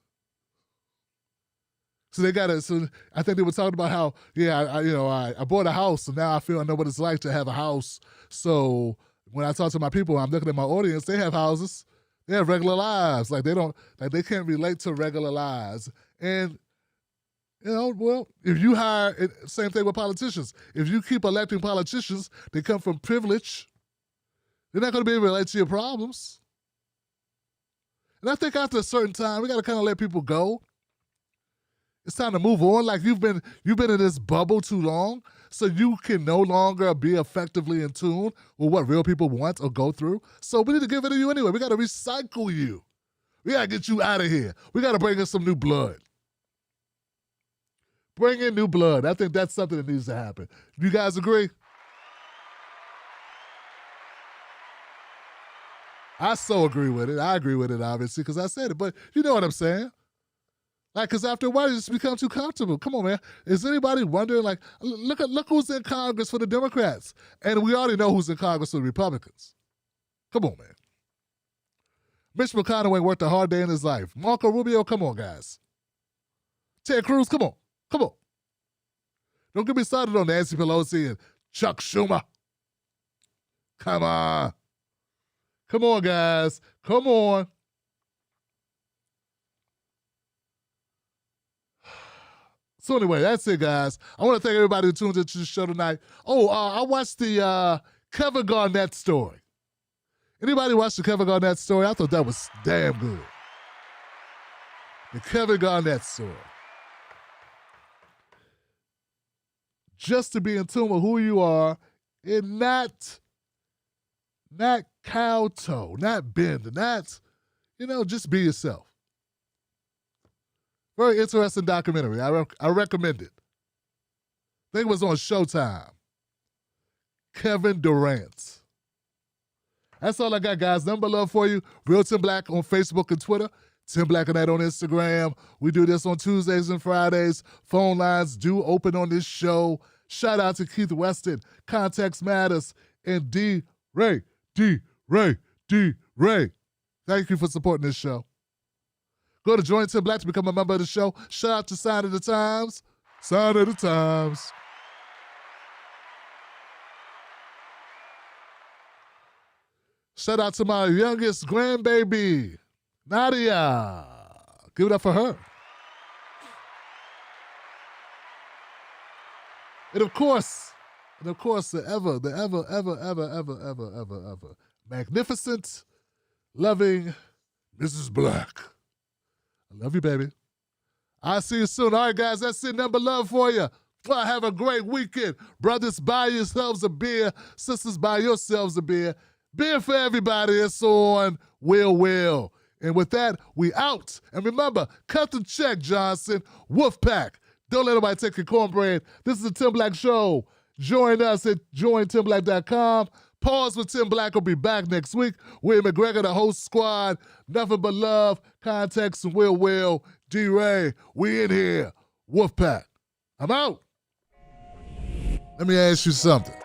[SPEAKER 1] So they got to. So I think they were talking about how, I bought a house, and now I know what it's like to have a house. So when I talk to my people, I'm looking at my audience. They have houses, they have regular lives. Like they can't relate to regular lives. And well, if you hire, same thing with politicians. If you keep electing politicians, they come from privilege. They're not going to be able to relate to your problems. And I think after a certain time, we got to kind of let people go. It's time to move on. Like you've been in this bubble too long, so you can no longer be effectively in tune with what real people want or go through. So we need to give it to you anyway. We got to recycle you. We got to get you out of here. We got to bring in some new blood. Bring in new blood. I think that's something that needs to happen. You guys agree? I so agree with it. I agree with it, obviously, because I said it. But you know what I'm saying? Like, because after a while, you just become too comfortable. Come on, man. Is anybody wondering, like, look who's in Congress for the Democrats. And we already know who's in Congress for the Republicans. Come on, man. Mitch McConnell ain't worked a hard day in his life. Marco Rubio, come on, guys. Ted Cruz, come on. Come on. Don't get me started on Nancy Pelosi and Chuck Schumer. Come on. Come on, guys. Come on. So anyway, that's it, guys. I want to thank everybody who tuned into the show tonight. Oh, I watched the Kevin Garnett story. Anybody watch the Kevin Garnett story? I thought that was damn good. The Kevin Garnett story. Just to be in tune with who you are and not kowtow, not bend, not, just be yourself. Very interesting documentary. I recommend it. I think it was on Showtime. Kevin Durant. That's all I got, guys. Nothing but love for you. Real Tim Black on Facebook and Twitter. Tim Black and Night on Instagram. We do this on Tuesdays and Fridays. Phone lines do open on this show. Shout out to Keith Weston, Context Matters, and D. Ray. Thank you for supporting this show. Go to Join Tim Black to become a member of the show. Shout out to Sign of the Times. Sign of the Times. Shout out to my youngest grandbaby, Nadia. Give it up for her. And of course, the ever magnificent, loving Mrs. Black. I love you, baby. I'll see you soon. All right, guys, that's it. Number love for you. Have a great weekend. Brothers, buy yourselves a beer. Sisters, buy yourselves a beer. Beer for everybody. It's on Will. And with that, we out. And remember, cut the check, Johnson. Wolfpack. Don't let nobody take your cornbread. This is the Tim Black Show. Join us at jointimblack.com. Pause with Tim Black will be back next week. William McGregor, the host squad. Nothing but love. Context and Will. D-Ray. We in here. Wolfpack. I'm out. Let me ask you something.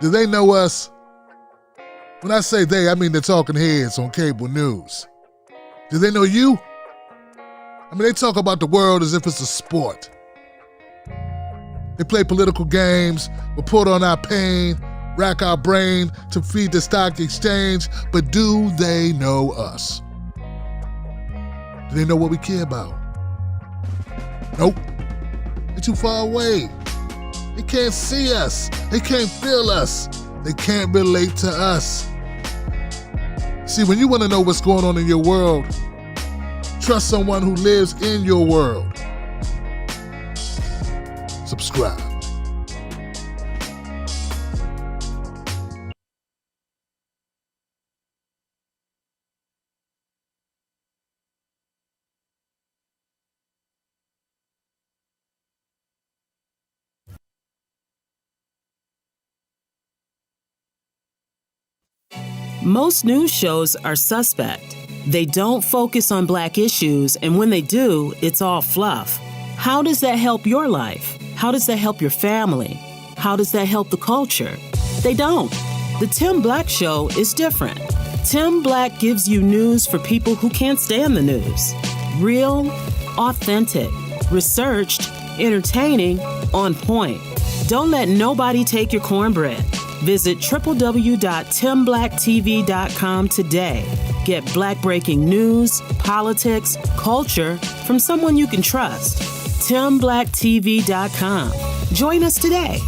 [SPEAKER 1] Do they know us? When I say they, I mean the talking heads on cable news. Do they know you? I mean, they talk about the world as if it's a sport. They play political games, report on our pain, rack our brain to feed the stock exchange, but do they know us? Do they know what we care about? Nope. They're too far away. They can't see us. They can't feel us. They can't relate to us. See, when you want to know what's going on in your world, trust someone who lives in your world. Subscribe.
[SPEAKER 15] Most news shows are suspect. They don't focus on Black issues, and when they do, it's all fluff. How does that help your life? How does that help your family? How does that help the culture? They don't. The Tim Black Show is different. Tim Black gives you news for people who can't stand the news. Real, authentic, researched, entertaining, on point. Don't let nobody take your cornbread. Visit www.timblacktv.com today. Get Black breaking news, politics, culture from someone you can trust. TimBlackTV.com. Join us today.